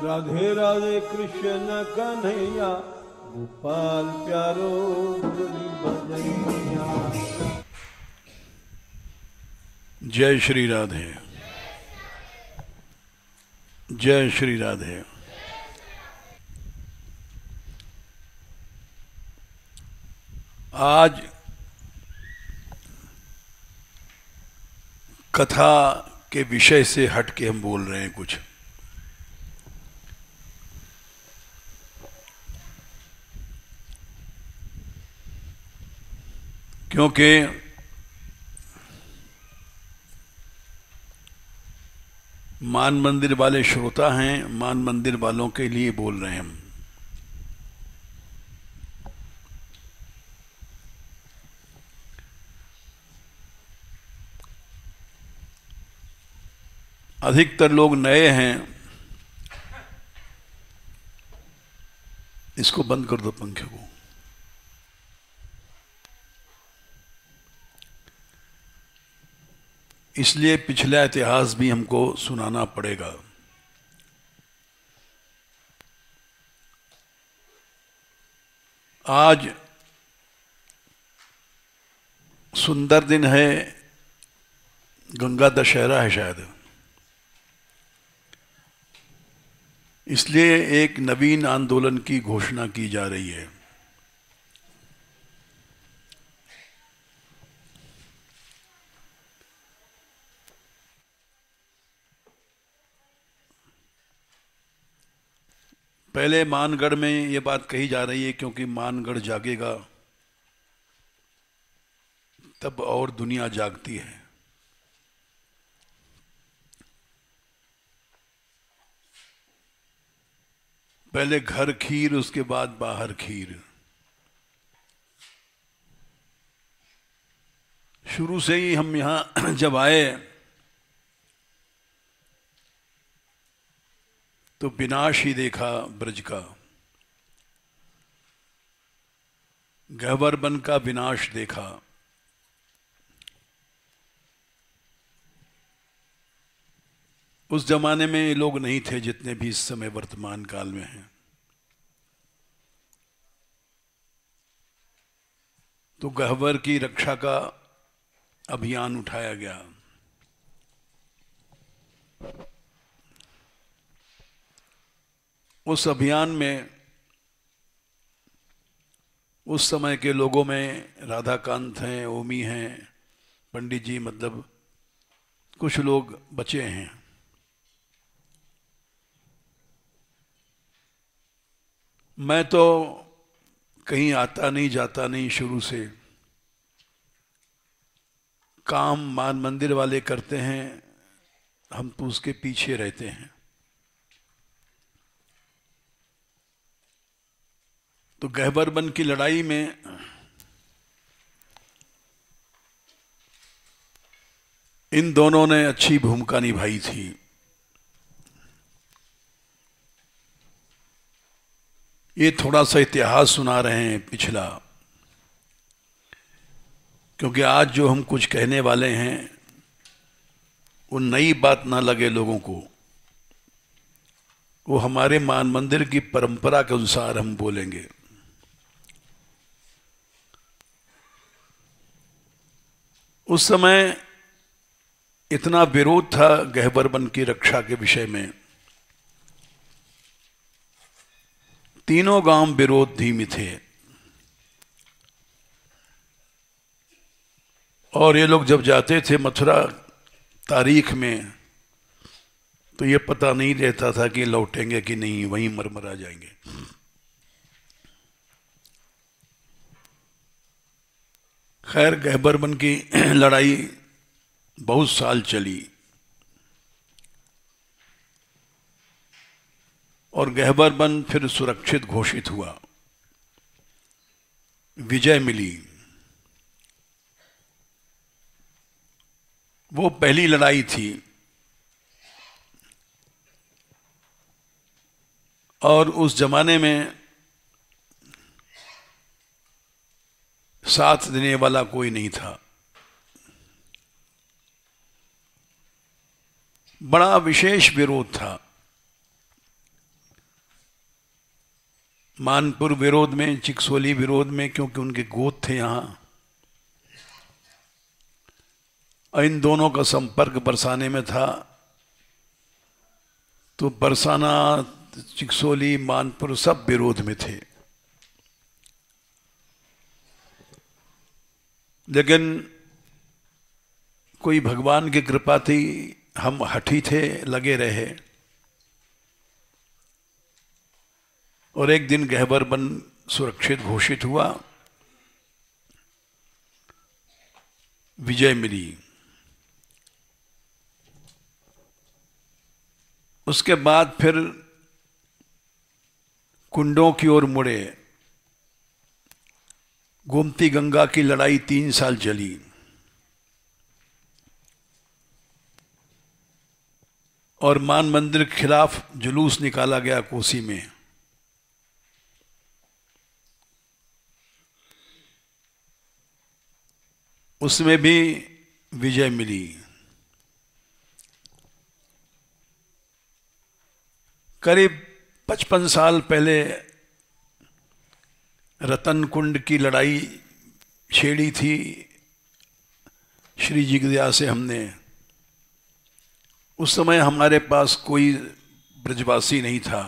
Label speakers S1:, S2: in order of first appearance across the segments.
S1: राधे राधे कृष्ण कन्हैया, गोपाल प्यारो मुरली बजैया।
S2: जय श्री राधे, जय श्री राधे। आज कथा के विषय से हट के हम बोल रहे हैं कुछ। क्योंकि मान मंदिर वाले श्रोता हैं, मान मंदिर वालों के लिए बोल रहे हैं हम। अधिकतर लोग नए हैं। इसको बंद कर दो पंखे को। इसलिए पिछला इतिहास भी हमको सुनाना पड़ेगा। आज सुंदर दिन है, गंगा दशहरा है शायद, इसलिए एक नवीन आंदोलन की घोषणा की जा रही है। पहले मानगढ़ में ये बात कही जा रही है, क्योंकि मानगढ़ जागेगा तब और दुनिया जागती है। पहले घर खीर, उसके बाद बाहर खीर। शुरू से ही हम यहां जब आए तो विनाश ही देखा ब्रज का। गह्वर बन का विनाश देखा। उस जमाने में ये लोग नहीं थे जितने भी इस समय वर्तमान काल में हैं। तो गह्वर की रक्षा का अभियान उठाया गया। उस अभियान में उस समय के लोगों में राधाकांत हैं, ओमी हैं, पंडित जी, मतलब कुछ लोग बचे हैं। मैं तो कहीं आता नहीं जाता नहीं शुरू से। काम मान मंदिर वाले करते हैं, हम तो उसके पीछे रहते हैं। तो गह्वर बन की लड़ाई में इन दोनों ने अच्छी भूमिका निभाई थी। ये थोड़ा सा इतिहास सुना रहे हैं पिछला, क्योंकि आज जो हम कुछ कहने वाले हैं वो नई बात ना लगे लोगों को। वो हमारे मान मंदिर की परंपरा के अनुसार हम बोलेंगे। उस समय इतना विरोध था गह्वर बन की रक्षा के विषय में। तीनों गांव विरोधी में थे। और ये लोग जब जाते थे मथुरा तारीख में, तो ये पता नहीं रहता था कि लौटेंगे कि नहीं, वहीं मरमरा जाएंगे। खैर, गह्वर बन की लड़ाई बहुत साल चली और गह्वर बन फिर सुरक्षित घोषित हुआ, विजय मिली। वो पहली लड़ाई थी और उस जमाने में साथ देने वाला कोई नहीं था। बड़ा विशेष विरोध था। मानपुर विरोध में, चिकसोली विरोध में, क्योंकि उनके गोद थे यहाँ। इन दोनों का संपर्क बरसाने में था, तो बरसाना, चिकसोली, मानपुर सब विरोध में थे। लेकिन कोई भगवान की कृपा थी, हम हठी थे, लगे रहे। और एक दिन गहबर वन सुरक्षित घोषित हुआ, विजय मिली। उसके बाद फिर कुंडों की ओर मुड़े। गोमती गंगा की लड़ाई 3 साल चली। और मान मंदिर के खिलाफ जुलूस निकाला गया कोसी में। उसमें भी विजय मिली। करीब 55 साल पहले रतन कुंड की लड़ाई छेड़ी थी श्री जी की दया से हमने। उस समय हमारे पास कोई ब्रजवासी नहीं था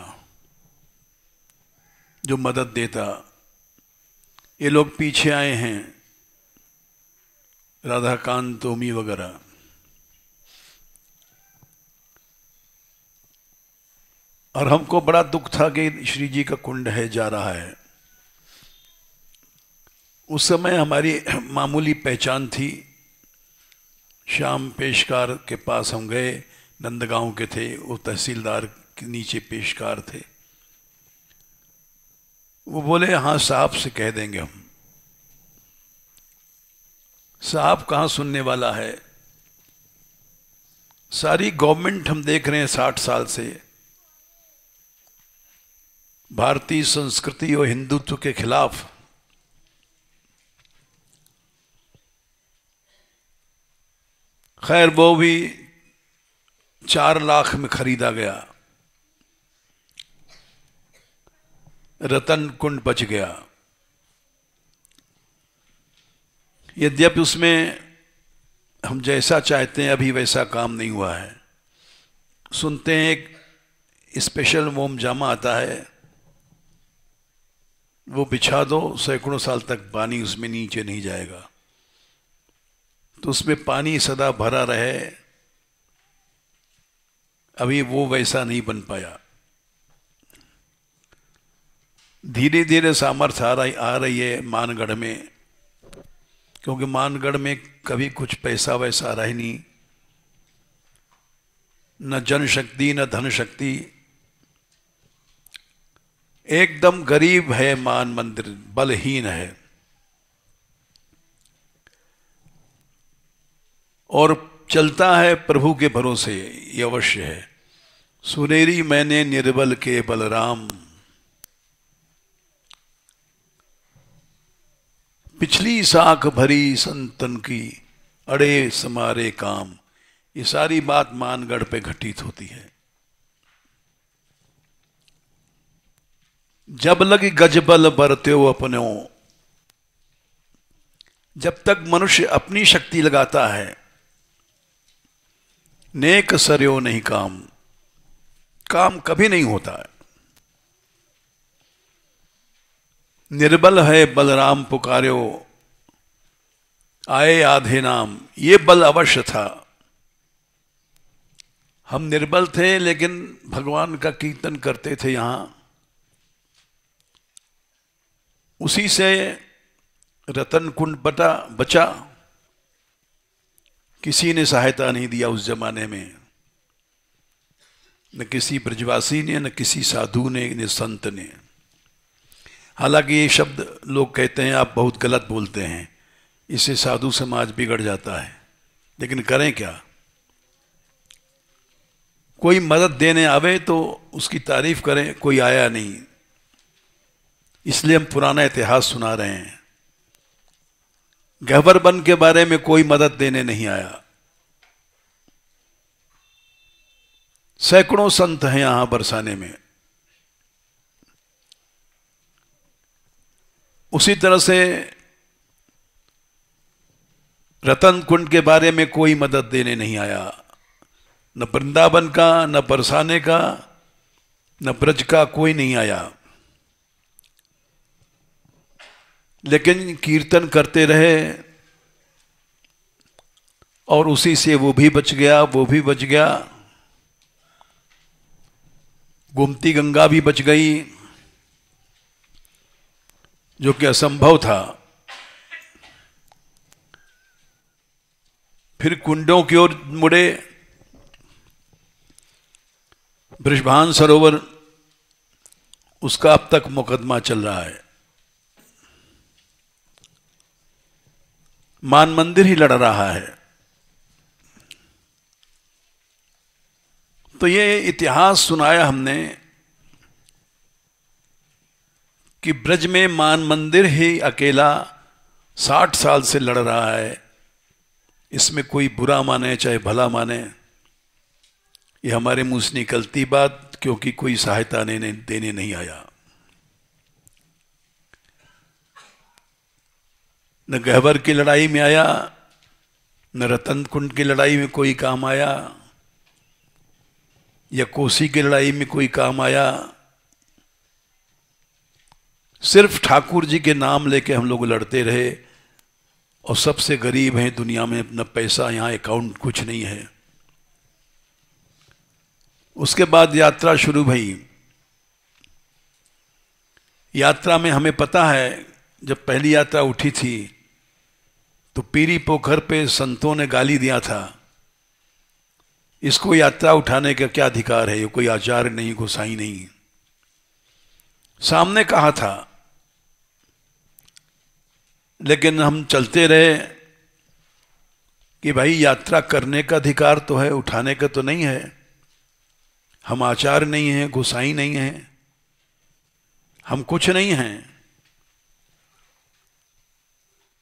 S2: जो मदद देता। ये लोग पीछे आए हैं, राधाकांत तोमी वगैरह। और हमको बड़ा दुख था कि श्री जी का कुंड है, जा रहा है। उस समय हमारी मामूली पहचान थी। श्याम पेशकार के पास हम गए, नंदगांव के थे, वो तहसीलदार के नीचे पेशकार थे। वो बोले हाँ साहब से कह देंगे हम। साहब कहाँ सुनने वाला है। सारी गवर्नमेंट हम देख रहे हैं 60 साल से भारतीय संस्कृति और हिंदुत्व के खिलाफ। खैर वो भी 4 लाख में खरीदा गया। रतन कुंड बच गया। यद्यपि उसमें हम जैसा चाहते हैं अभी वैसा काम नहीं हुआ है। सुनते हैं एक स्पेशल मोम जामा आता है, वो बिछा दो, सैकड़ों साल तक पानी उसमें नीचे नहीं जाएगा। तो उसमें पानी सदा भरा रहे, अभी वो वैसा नहीं बन पाया। धीरे धीरे सामर्थ्य आ रही है मानगढ़ में, क्योंकि मानगढ़ में कभी कुछ पैसा वैसा रहा ही नहीं, न जनशक्ति न धन शक्ति। एकदम गरीब है मान मंदिर, बलहीन है। और चलता है प्रभु के भरोसे, ये अवश्य है। सुनेरी मैंने निर्बल के बलराम, पिछली साख भरी संतन की, अड़े समारे काम। ये सारी बात मानगढ़ पे घटित होती है। जब लगी गजबल बरत्यो अपनो, जब तक मनुष्य अपनी शक्ति लगाता है, नेक सरयो नहीं काम, काम कभी नहीं होता है। निर्बल है बलराम पुकार्यो, आए आधे नाम। ये बल अवश्य था। हम निर्बल थे लेकिन भगवान का कीर्तन करते थे यहां। उसी से रतन कुंड बचा। किसी ने सहायता नहीं दिया उस जमाने में, न किसी ब्रजवासी ने, न किसी साधु ने, न संत ने। हालांकि ये शब्द लोग कहते हैं आप बहुत गलत बोलते हैं, इससे साधु समाज बिगड़ जाता है। लेकिन करें क्या। कोई मदद देने आवे तो उसकी तारीफ करें, कोई आया नहीं, इसलिए हम पुराना इतिहास सुना रहे हैं। गहबर वन के बारे में कोई मदद देने नहीं आया। सैकड़ों संत हैं यहां बरसाने में। उसी तरह से रतन कुंड के बारे में कोई मदद देने नहीं आया, न वृंदावन का, न बरसाने का, न ब्रज का, कोई नहीं आया। लेकिन कीर्तन करते रहे और उसी से वो भी बच गया, वो भी बच गया, गोमती गंगा भी बच गई, जो कि असंभव था। फिर कुंडों की ओर मुड़े, बृषभान सरोवर, उसका अब तक मुकदमा चल रहा है। मान मंदिर ही लड़ रहा है। तो ये इतिहास सुनाया हमने कि ब्रज में मान मंदिर ही अकेला 60 साल से लड़ रहा है। इसमें कोई बुरा माने चाहे भला माने, ये हमारे मुंह से निकलती बात, क्योंकि कोई सहायता देने नहीं आया। न गहवर की लड़ाई में आया, न रतन कुंड की लड़ाई में कोई काम आया, या कोसी की लड़ाई में कोई काम आया। सिर्फ ठाकुर जी के नाम लेके हम लोग लड़ते रहे, और सबसे गरीब हैं दुनिया में, अपना पैसा यहाँ अकाउंट कुछ नहीं है। उसके बाद यात्रा शुरू भई। यात्रा में हमें पता है, जब पहली यात्रा उठी थी तो पीरी पोखर पे संतों ने गाली दिया था, इसको यात्रा उठाने का क्या अधिकार है, ये कोई आचार्य नहीं, गोसाई नहीं। सामने कहा था, लेकिन हम चलते रहे कि भाई यात्रा करने का अधिकार तो है, उठाने का तो नहीं है। हम आचार्य नहीं हैं, गोसाई नहीं हैं, हम कुछ नहीं हैं,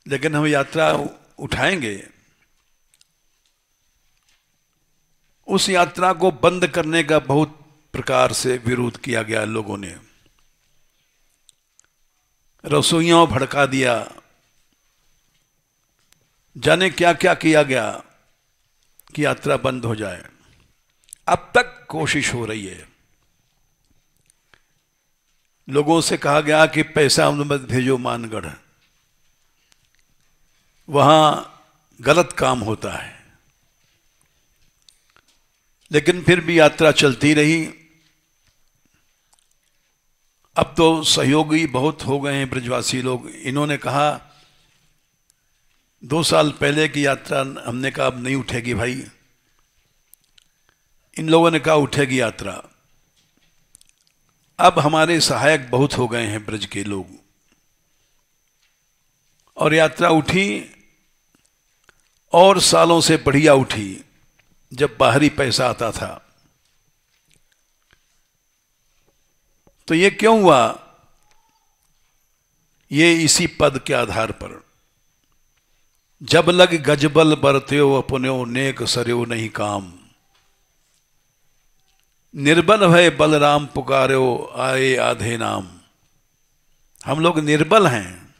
S2: लेकिन हम यात्रा उठाएंगे। उस यात्रा को बंद करने का बहुत प्रकार से विरोध किया गया लोगों ने। रसोइयों भड़का दिया, जाने क्या क्या किया गया कि यात्रा बंद हो जाए। अब तक कोशिश हो रही है। लोगों से कहा गया कि पैसा मत भेजो मानगढ़, वहां गलत काम होता है। लेकिन फिर भी यात्रा चलती रही। अब तो सहयोगी बहुत हो गए हैं ब्रजवासी लोग। इन्होंने कहा, 2 साल पहले की यात्रा हमने कहा अब नहीं उठेगी भाई। इन लोगों ने कहा उठेगी यात्रा। अब हमारे सहायक बहुत हो गए हैं ब्रज के लोग, और यात्रा उठी, और सालों से बढ़िया उठी जब बाहरी पैसा आता था। तो ये क्यों हुआ? ये इसी पद के आधार पर, जब लग गजबल बरत्यो अपन्यो नेक सरयो नहीं काम, निर्बल भय बलराम पुकार्यो आए आधे नाम। हम लोग निर्बल हैं।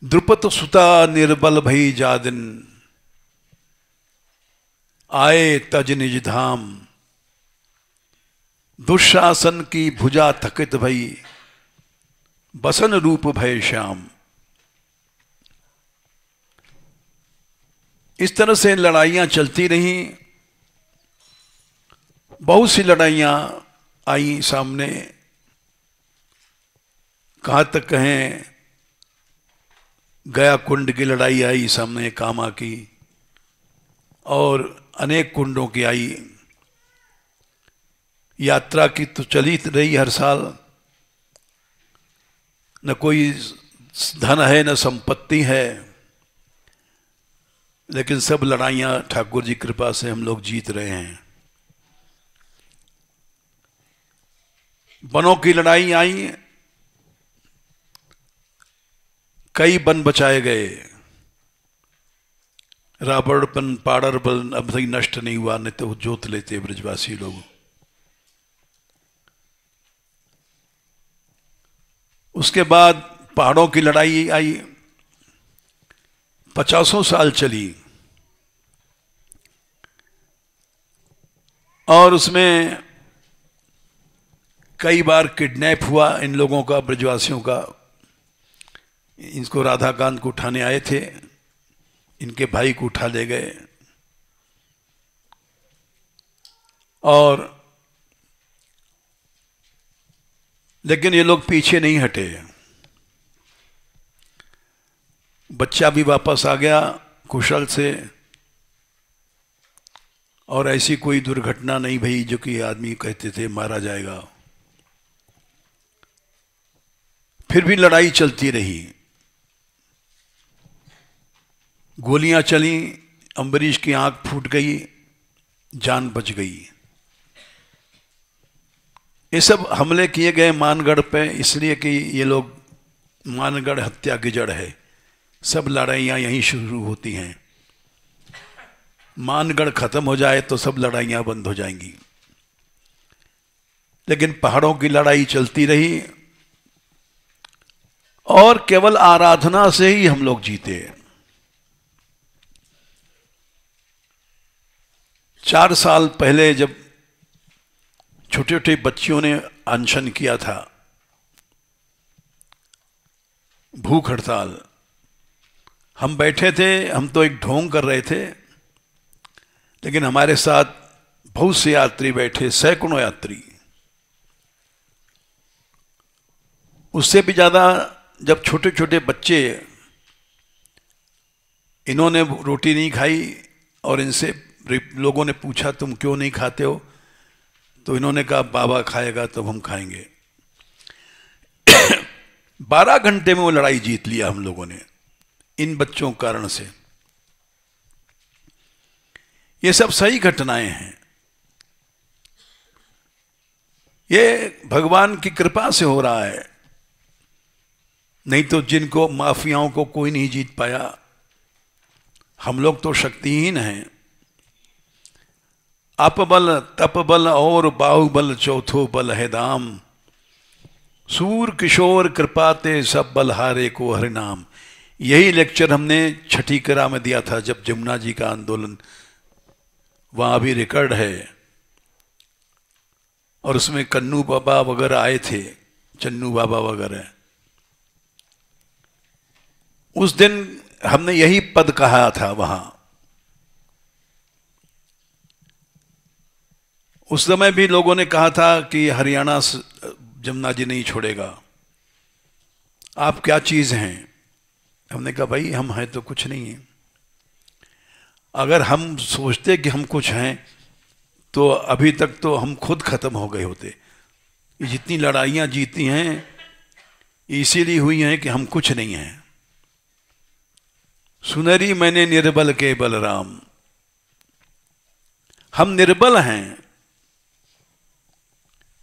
S2: द्रुपद सुता निर्बल भई जादिन, आए तज निज धाम। दुशासन की भुजा थकित भई, बसन रूप भय श्याम। इस तरह से लड़ाइयां चलती रही। बहुत सी लड़ाइयां आई सामने। कहां तक कहें, गया कुंड की लड़ाई आई सामने, कामा की, और अनेक कुंडों की आई। यात्रा की तो चली रही हर साल। न कोई धन है न संपत्ति है, लेकिन सब लड़ाइयां ठाकुर जी कृपा से हम लोग जीत रहे हैं। वनों की लड़ाई आई, कई वन बचाए गए। रावण बन, पाड़र बन अब तक नष्ट नहीं हुआ, नहीं तो जोत लेते ब्रजवासी लोग। उसके बाद पहाड़ों की लड़ाई आई, 50 साल चली, और उसमें कई बार किडनैप हुआ इन लोगों का, ब्रजवासियों का। इनको राधाकांत को उठाने आए थे, इनके भाई को उठा ले गए, और लेकिन ये लोग पीछे नहीं हटे। बच्चा भी वापस आ गया कुशल से, और ऐसी कोई दुर्घटना नहीं भई जो कि आदमी कहते थे मारा जाएगा। फिर भी लड़ाई चलती रही, गोलियां चली, अम्बरीश की आंख फूट गई, जान बच गई। ये सब हमले किए गए मानगढ़ पे, इसलिए कि ये लोग, मानगढ़ हत्या की जड़ है। सब लड़ाइयाँ यहीं शुरू होती हैं। मानगढ़ खत्म हो जाए तो सब लड़ाइयाँ बंद हो जाएंगी। लेकिन पहाड़ों की लड़ाई चलती रही, और केवल आराधना से ही हम लोग जीते। 4 साल पहले जब छोटे छोटे बच्चियों ने अनशन किया था, भूख हड़ताल, हम बैठे थे, हम तो एक ढोंग कर रहे थे, लेकिन हमारे साथ बहुत से यात्री बैठे, सैकड़ों यात्री। उससे भी ज्यादा जब छोटे छोटे बच्चे, इन्होंने रोटी नहीं खाई और इनसे लोगों ने पूछा तुम क्यों नहीं खाते हो, तो इन्होंने कहा बाबा खाएगा तब हम खाएंगे। 12 घंटे में वो लड़ाई जीत लिया हम लोगों ने, इन बच्चों के कारण से। ये सब सही घटनाएं हैं, ये भगवान की कृपा से हो रहा है। नहीं तो जिनको, माफियाओं को कोई नहीं जीत पाया। हम लोग तो शक्तिहीन हैं। अपबल तपबल और बाहुबल चौथो बल है दाम, सूर किशोर कृपाते सब बलहारे को हरिनाम। यही लेक्चर हमने छठी करा में दिया था, जब जमुना जी का आंदोलन, वहां भी रिकॉर्ड है, और उसमें कन्नू बाबा वगैरह आए थे, चन्नू बाबा वगैरह। उस दिन हमने यही पद कहा था वहां। उस समय भी लोगों ने कहा था कि हरियाणा जमुना जी नहीं छोड़ेगा, आप क्या चीज हैं। हमने कहा भाई हम हैं तो कुछ नहीं है। अगर हम सोचते कि हम कुछ हैं तो अभी तक तो हम खुद खत्म हो गए होते। ये जितनी लड़ाइयां जीती हैं इसीलिए हुई हैं कि हम कुछ नहीं हैं। सुनरी मैंने निर्बल के बलराम, हम निर्बल हैं,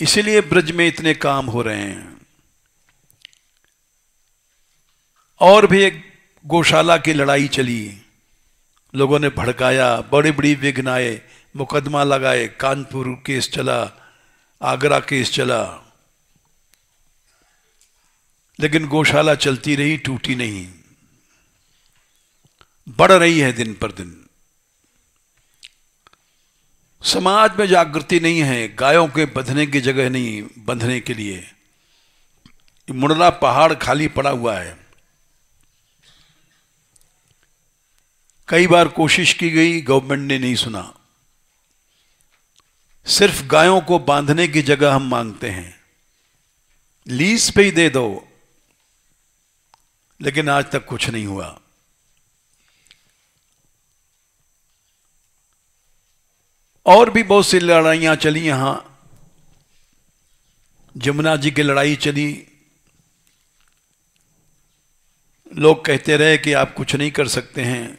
S2: इसलिए ब्रज में इतने काम हो रहे हैं। और भी एक गौशाला की लड़ाई चली, लोगों ने भड़काया, बड़ी बड़ी विघ्न आए, मुकदमा लगाए, कानपुर केस चला, आगरा केस चला, लेकिन गौशाला चलती रही, टूटी नहीं, बढ़ रही है दिन पर दिन। समाज में जागृति नहीं है, गायों के बंधने की जगह नहीं, बंधने के लिए मुंडला पहाड़ खाली पड़ा हुआ है। कई बार कोशिश की गई, गवर्नमेंट ने नहीं सुना। सिर्फ गायों को बांधने की जगह हम मांगते हैं, लीज पे ही दे दो, लेकिन आज तक कुछ नहीं हुआ। और भी बहुत सी लड़ाइयां चली यहां, जमुना जी की लड़ाई चली। लोग कहते रहे कि आप कुछ नहीं कर सकते हैं,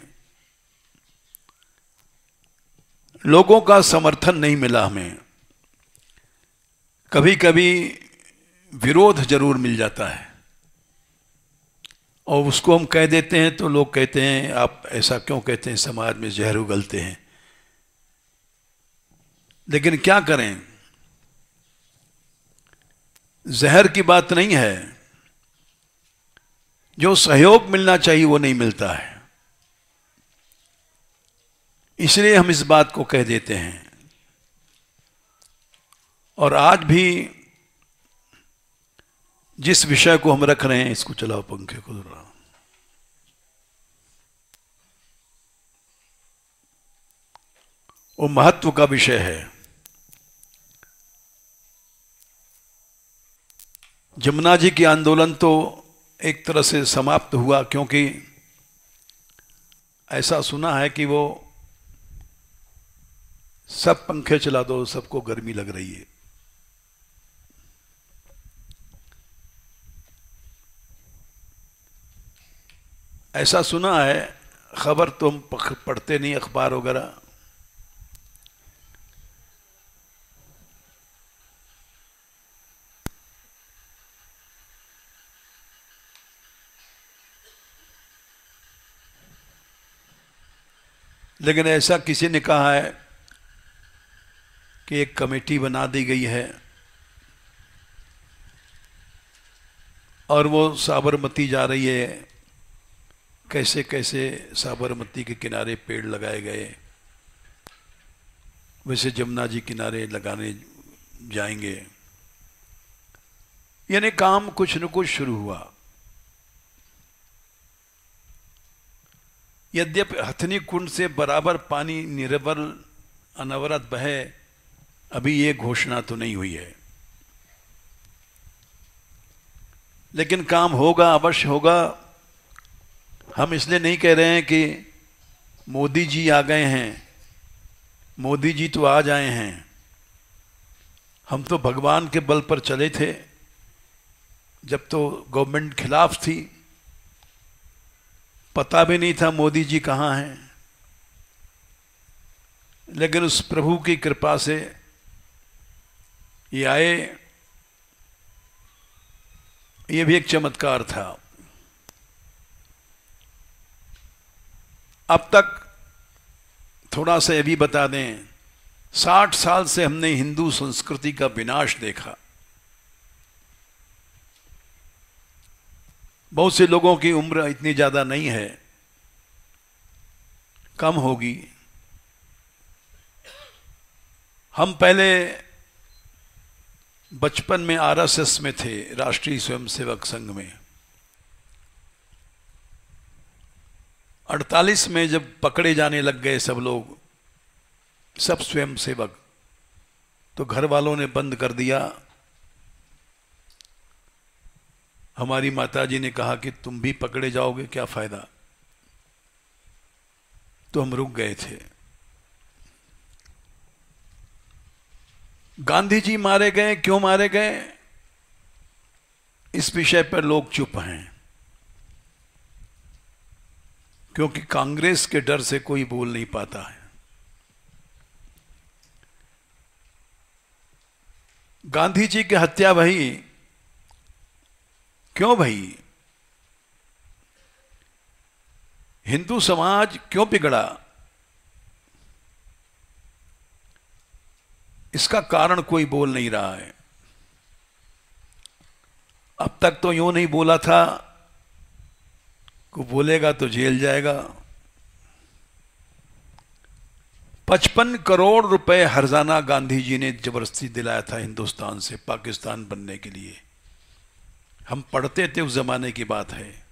S2: लोगों का समर्थन नहीं मिला हमें। कभी कभी विरोध जरूर मिल जाता है, और उसको हम कह देते हैं तो लोग कहते हैं आप ऐसा क्यों कहते हैं, समाज में जहर उगलते हैं। लेकिन क्या करें, जहर की बात नहीं है, जो सहयोग मिलना चाहिए वो नहीं मिलता है। इसलिए हम इस बात को कह देते हैं। और आज भी जिस विषय को हम रख रहे हैं, इसको चलाओ पंखे को जरा, वो महत्व का विषय है। जमुना जी की आंदोलन तो एक तरह से समाप्त हुआ, क्योंकि ऐसा सुना है कि वो सब पंखे चला दो, सबको गर्मी लग रही है। ऐसा सुना है, खबर तो हम पढ़ते नहीं अखबार वगैरह। लेकिन ऐसा किसी ने कहा है कि एक कमेटी बना दी गई है और वो साबरमती जा रही है। कैसे कैसे साबरमती के किनारे पेड़ लगाए गए, वैसे जमुना जी किनारे लगाने जाएंगे। यानी काम कुछ न कुछ शुरू हुआ। यद्यपि हथनी कुंड से बराबर पानी निरवल अनवरत बहे, अभी ये घोषणा तो नहीं हुई है, लेकिन काम होगा, अवश्य होगा। हम इसलिए नहीं कह रहे हैं कि मोदी जी आ गए हैं, मोदी जी तो आ जाए हैं। हम तो भगवान के बल पर चले थे। जब तो गवर्नमेंट खिलाफ थी, पता भी नहीं था मोदी जी कहाँ हैं, लेकिन उस प्रभु की कृपा से ये आए। ये भी एक चमत्कार था। अब तक थोड़ा सा ये भी बता दें, 60 साल से हमने हिंदू संस्कृति का विनाश देखा। बहुत से लोगों की उम्र इतनी ज्यादा नहीं है, कम होगी। हम पहले बचपन में आरएसएस में थे, राष्ट्रीय स्वयंसेवक संघ में। 48 में जब पकड़े जाने लग गए सब लोग, सब स्वयंसेवक, तो घर वालों ने बंद कर दिया। हमारी माताजी ने कहा कि तुम भी पकड़े जाओगे, क्या फायदा। तो हम रुक गए थे। गांधी जी मारे गए, क्यों मारे गए, इस विषय पर लोग चुप हैं, क्योंकि कांग्रेस के डर से कोई बोल नहीं पाता है। गांधी जी की हत्या भई, क्यों भई, हिंदू समाज क्यों बिगड़ा, इसका कारण कोई बोल नहीं रहा है। अब तक तो यूं नहीं बोला था, को बोलेगा तो जेल जाएगा। 55 करोड़ रुपए हर्जाना गांधी जी ने जबरदस्ती दिलाया था हिंदुस्तान से पाकिस्तान बनने के लिए। हम पढ़ते थे, उस जमाने की बात है।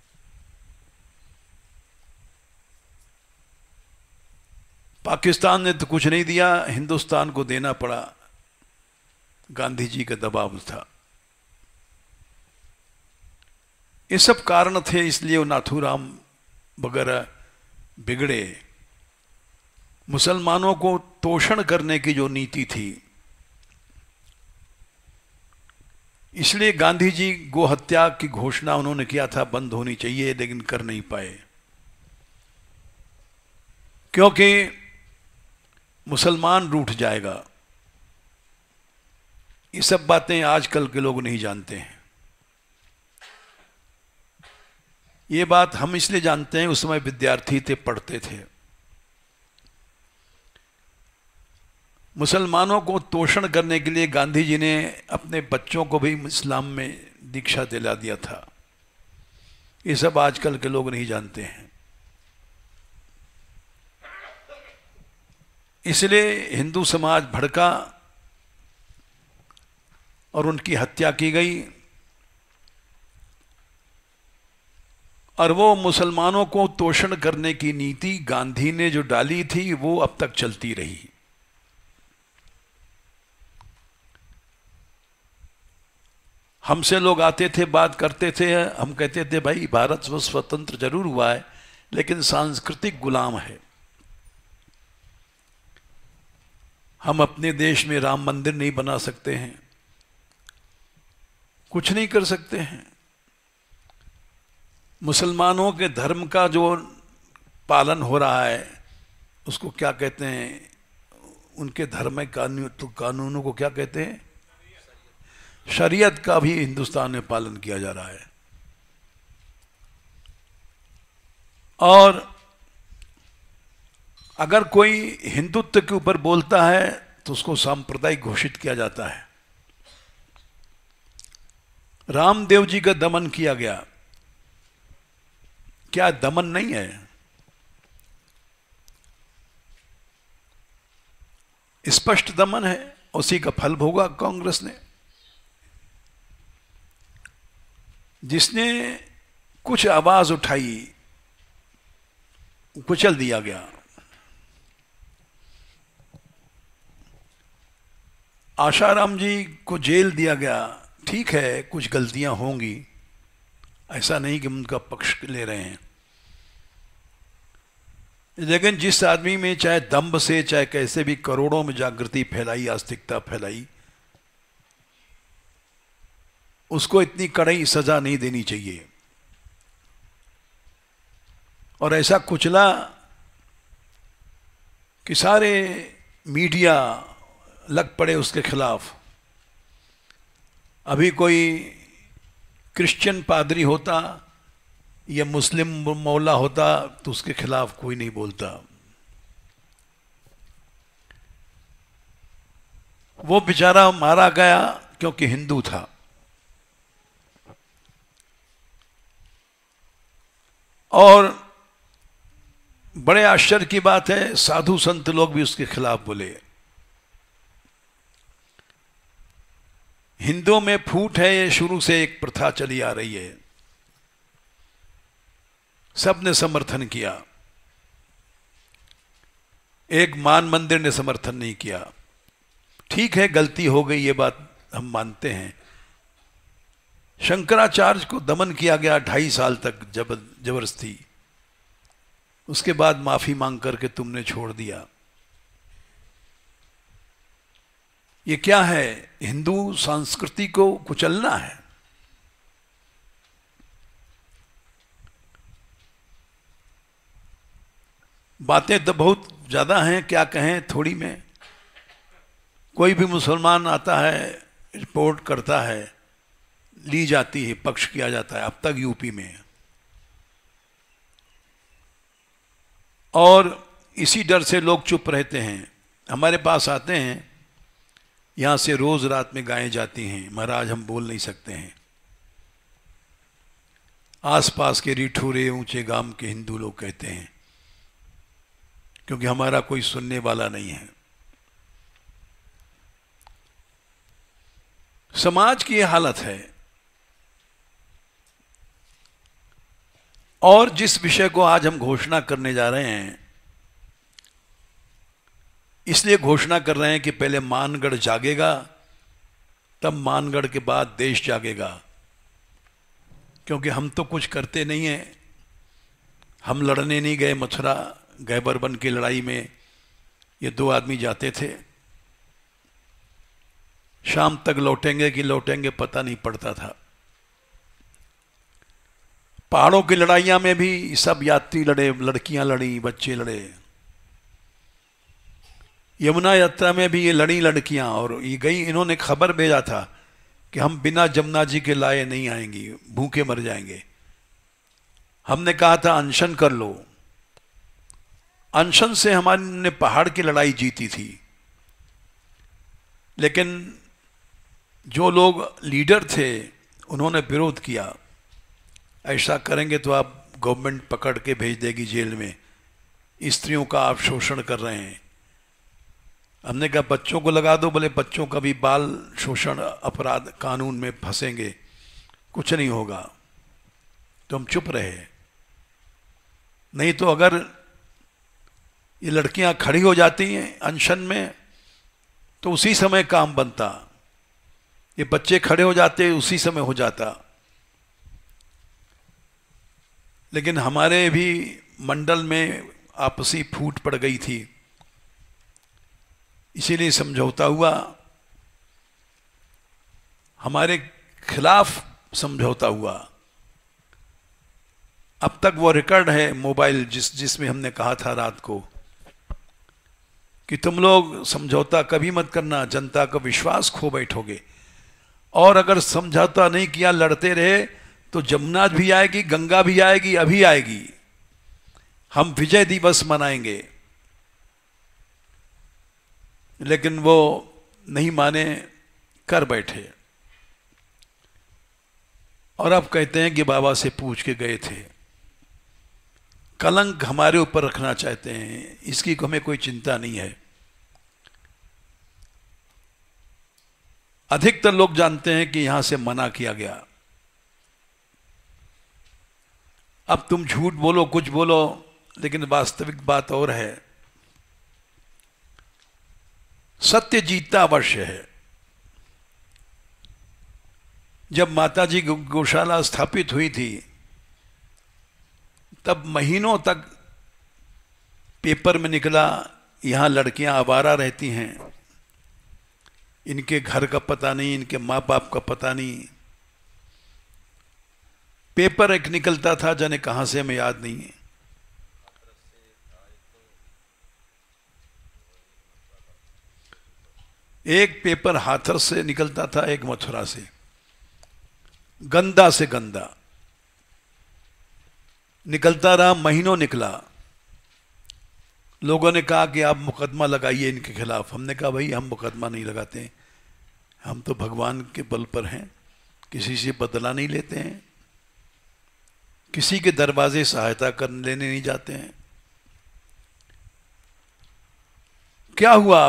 S2: पाकिस्तान ने तो कुछ नहीं दिया, हिंदुस्तान को देना पड़ा, गांधी जी का दबाव था। ये सब कारण थे, इसलिए वो नाथूराम वगैरह बिगड़े। मुसलमानों को तोषण करने की जो नीति थी, इसलिए गांधी जी गो हत्या की घोषणा उन्होंने किया था, बंद होनी चाहिए, लेकिन कर नहीं पाए, क्योंकि मुसलमान रूठ जाएगा। ये सब बातें आजकल के लोग नहीं जानते हैं। ये बात हम इसलिए जानते हैं, उस समय विद्यार्थी थे, पढ़ते थे। मुसलमानों को तोषण करने के लिए गांधी जी ने अपने बच्चों को भी इस्लाम में दीक्षा दिला दिया था। ये सब आजकल के लोग नहीं जानते हैं। इसलिए हिंदू समाज भड़का और उनकी हत्या की गई, और वो मुसलमानों को तोषण करने की नीति गांधी ने जो डाली थी वो अब तक चलती रही। हमसे लोग आते थे, बात करते थे, हम कहते थे भाई भारत स्वतंत्र जरूर हुआ है लेकिन सांस्कृतिक गुलाम है। हम अपने देश में राम मंदिर नहीं बना सकते हैं, कुछ नहीं कर सकते हैं। मुसलमानों के धर्म का जो पालन हो रहा है उसको क्या कहते हैं, उनके धर्म में कानूनों को क्या कहते हैं, शरीयत का भी हिंदुस्तान में पालन किया जा रहा है। और अगर कोई हिंदुत्व के ऊपर बोलता है तो उसको सांप्रदायिक घोषित किया जाता है। रामदेव जी का दमन किया गया, क्या दमन नहीं है? स्पष्ट दमन है, उसी का फल भोगा कांग्रेस ने। जिसने कुछ आवाज उठाई कुचल दिया गया। आशाराम जी को जेल दिया गया, ठीक है कुछ गलतियां होंगी, ऐसा नहीं कि उनका पक्ष ले रहे हैं, लेकिन जिस आदमी में चाहे दंभ से चाहे कैसे भी करोड़ों में जागृति फैलाई, आस्तिकता फैलाई, उसको इतनी कड़ई सजा नहीं देनी चाहिए। और ऐसा कुचला कि सारे मीडिया लग पड़े उसके खिलाफ। अभी कोई क्रिश्चियन पादरी होता या मुस्लिम मौला होता तो उसके खिलाफ कोई नहीं बोलता। वो बेचारा मारा गया क्योंकि हिंदू था। और बड़े आश्चर्य की बात है, साधु संत लोग भी उसके खिलाफ बोले। हिंदुओं में फूट है, ये शुरू से एक प्रथा चली आ रही है, सबने समर्थन किया, एक मान मंदिर ने समर्थन नहीं किया। ठीक है गलती हो गई, ये बात हम मानते हैं। शंकराचार्य को दमन किया गया 2.5 साल तक जबरदस्ती, उसके बाद माफी मांग करके तुमने छोड़ दिया। ये क्या है? हिंदू संस्कृति को कुचलना है। बातें तो बहुत ज्यादा हैं, क्या कहें थोड़ी में। कोई भी मुसलमान आता है, रिपोर्ट करता है, ली जाती है, पक्ष किया जाता है। अब तक यूपी में, और इसी डर से लोग चुप रहते हैं। हमारे पास आते हैं, यहां से रोज रात में गायें जाती हैं, महाराज हम बोल नहीं सकते हैं। आसपास के रिठूरे ऊंचे गांव के हिंदू लोग कहते हैं, क्योंकि हमारा कोई सुनने वाला नहीं है। समाज की यह हालत है। और जिस विषय को आज हम घोषणा करने जा रहे हैं, इसलिए घोषणा कर रहे हैं कि पहले मानगढ़ जागेगा, तब मानगढ़ के बाद देश जागेगा। क्योंकि हम तो कुछ करते नहीं हैं। हम लड़ने नहीं गए मथुरा, गैबरबन की लड़ाई में ये 2 आदमी जाते थे, शाम तक लौटेंगे कि लौटेंगे पता नहीं पड़ता था। पहाड़ों की लड़ाइयां में भी सब यात्री लड़े, लड़कियां लड़ी, बच्चे लड़े। यमुना यात्रा में भी ये लड़ी लड़कियां, और ये गई, इन्होंने खबर भेजा था कि हम बिना जमुना जी के लाए नहीं आएंगी, भूखे मर जाएंगे। हमने कहा था अनशन कर लो। अनशन से हमने पहाड़ की लड़ाई जीती थी। लेकिन जो लोग लीडर थे उन्होंने विरोध किया, ऐसा करेंगे तो आप गवर्नमेंट पकड़ के भेज देगी जेल में, स्त्रियों का आप शोषण कर रहे हैं। हमने कहा बच्चों को लगा दो, बोले बच्चों का भी बाल शोषण अपराध कानून में फंसेंगे, कुछ नहीं होगा। तो हम चुप रहे। नहीं तो अगर ये लड़कियां खड़ी हो जाती हैं अनशन में तो उसी समय काम बनता, ये बच्चे खड़े हो जाते उसी समय हो जाता। लेकिन हमारे भी मंडल में आपसी फूट पड़ गई थी, इसीलिए समझौता हुआ, हमारे खिलाफ समझौता हुआ। अब तक वो रिकॉर्ड है मोबाइल जिसमें हमने कहा था रात को कि तुम लोग समझौता कभी मत करना, जनता का विश्वास खो बैठोगे, और अगर समझौता नहीं किया, लड़ते रहे तो जमुना भी आएगी, गंगा भी आएगी, अभी आएगी। हम विजय दिवस मनाएंगे। लेकिन वो नहीं माने, कर बैठे। और अब कहते हैं कि बाबा से पूछ के गए थे। कलंक हमारे ऊपर रखना चाहते हैं, इसकी हमें कोई चिंता नहीं है। अधिकतर लोग जानते हैं कि यहां से मना किया गया। अब तुम झूठ बोलो, कुछ बोलो, लेकिन वास्तविक बात और है। सत्य जीतता अवश्य है। जब माताजी गौशाला स्थापित हुई थी तब महीनों तक पेपर में निकला, यहां लड़कियां आवारा रहती हैं, इनके घर का पता नहीं, इनके माँ बाप का पता नहीं। पेपर एक निकलता था, जाने कहां से, हमें याद नहीं है। एक पेपर हाथरस से निकलता था, एक मथुरा से। गंदा से गंदा निकलता रहा, महीनों निकला। लोगों ने कहा कि आप मुकदमा लगाइए इनके खिलाफ। हमने कहा भाई हम मुकदमा नहीं लगाते, हम तो भगवान के बल पर हैं, किसी से बदला नहीं लेते हैं, किसी के दरवाजे सहायता करने लेने नहीं जाते हैं। क्या हुआ,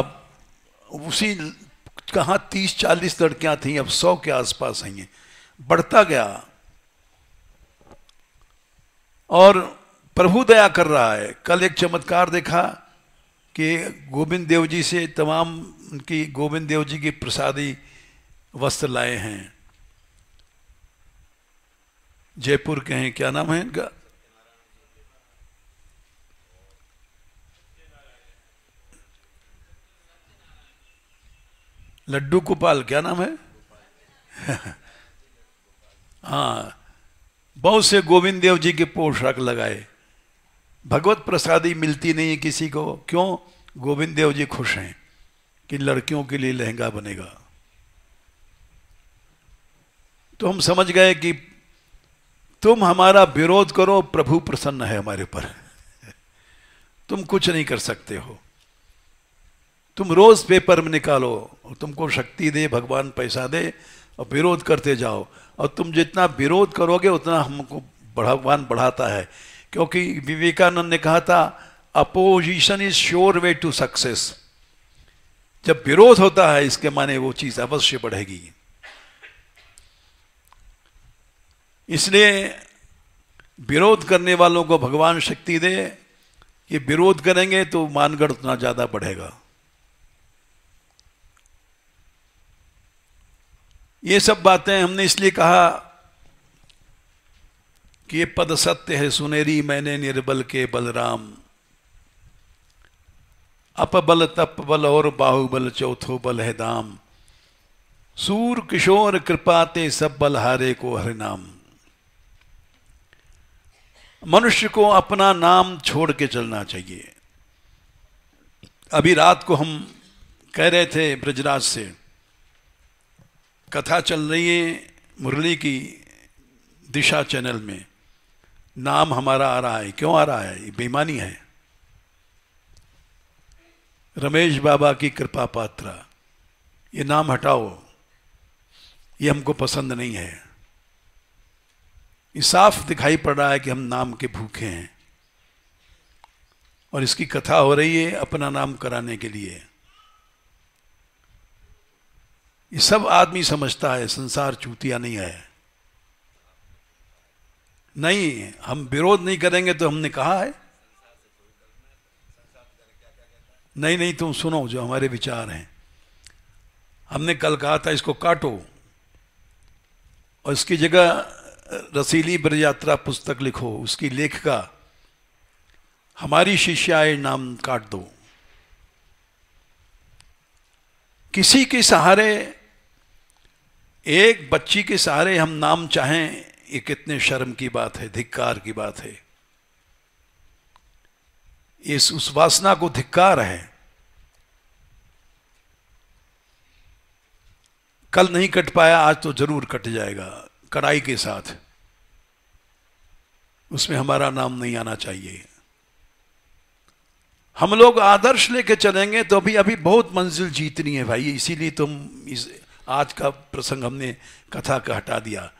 S2: उसी कहां 30-40 लड़कियां थी, अब 100 के आसपास आई हैं, बढ़ता गया। और प्रभु दया कर रहा है। कल एक चमत्कार देखा कि गोविंद देव जी से तमाम उनकी, गोविंद देव जी की प्रसादी वस्त्र लाए हैं, जयपुर के हैं, क्या नाम है इनका, लड्डू गोपाल, क्या नाम है हाँ, बहुत से गोविंद देव जी के पोशाक लगाए। भगवत प्रसादी मिलती नहीं है किसी को, क्यों? गोविंद देव जी खुश हैं कि लड़कियों के लिए लहंगा बनेगा। तो हम समझ गए कि तुम हमारा विरोध करो, प्रभु प्रसन्न है हमारे पर तुम कुछ नहीं कर सकते हो। तुम रोज पेपर में निकालो, और तुमको शक्ति दे भगवान, पैसा दे, और विरोध करते जाओ। और तुम जितना विरोध करोगे उतना हमको भगवान बढ़ाता है। क्योंकि विवेकानंद ने कहा था, opposition is sure way to success. जब विरोध होता है इसके माने वो चीज अवश्य बढ़ेगी। इसलिए विरोध करने वालों को भगवान शक्ति दे। ये विरोध करेंगे तो मानगढ़ उतना ज्यादा बढ़ेगा। ये सब बातें हमने इसलिए कहा कि ये पद सत्य है सुनेरी मैंने निर्बल के बलराम। अपबल तप बल और बाहुबल चौथो बल है दाम। सूर किशोर कृपाते सब बल हारे को हरिनाम। मनुष्य को अपना नाम छोड़ के चलना चाहिए। अभी रात को हम कह रहे थे ब्रजराज से, कथा चल रही है मुरली की दिशा चैनल में, नाम हमारा आ रहा है। क्यों आ रहा है? ये बेईमानी है। रमेश बाबा की कृपा पात्रा, ये नाम हटाओ, ये हमको पसंद नहीं है। ये साफ दिखाई पड़ रहा है कि हम नाम के भूखे हैं, और इसकी कथा हो रही है अपना नाम कराने के लिए। ये सब आदमी समझता है संसार चूतिया नहीं है। नहीं, हम विरोध नहीं करेंगे तो हमने कहा है। नहीं नहीं, तुम सुनो जो हमारे विचार हैं। हमने कल कहा था इसको काटो और इसकी जगह रसीली ब्रज यात्रा पुस्तक लिखो, उसकी लेखिका हमारी शिष्याएं नाम काट दो। किसी के सहारे, एक बच्ची के सहारे हम नाम चाहें, ये कितने शर्म की बात है, धिक्कार की बात है। इस उस वासना को धिक्कार है। कल नहीं कट पाया, आज तो जरूर कट जाएगा कड़ाई के साथ। उसमें हमारा नाम नहीं आना चाहिए। हम लोग आदर्श लेके चलेंगे तो अभी अभी बहुत मंजिल जीतनी है भाई। इसीलिए तुम इस आज का प्रसंग हमने कथा का हटा दिया।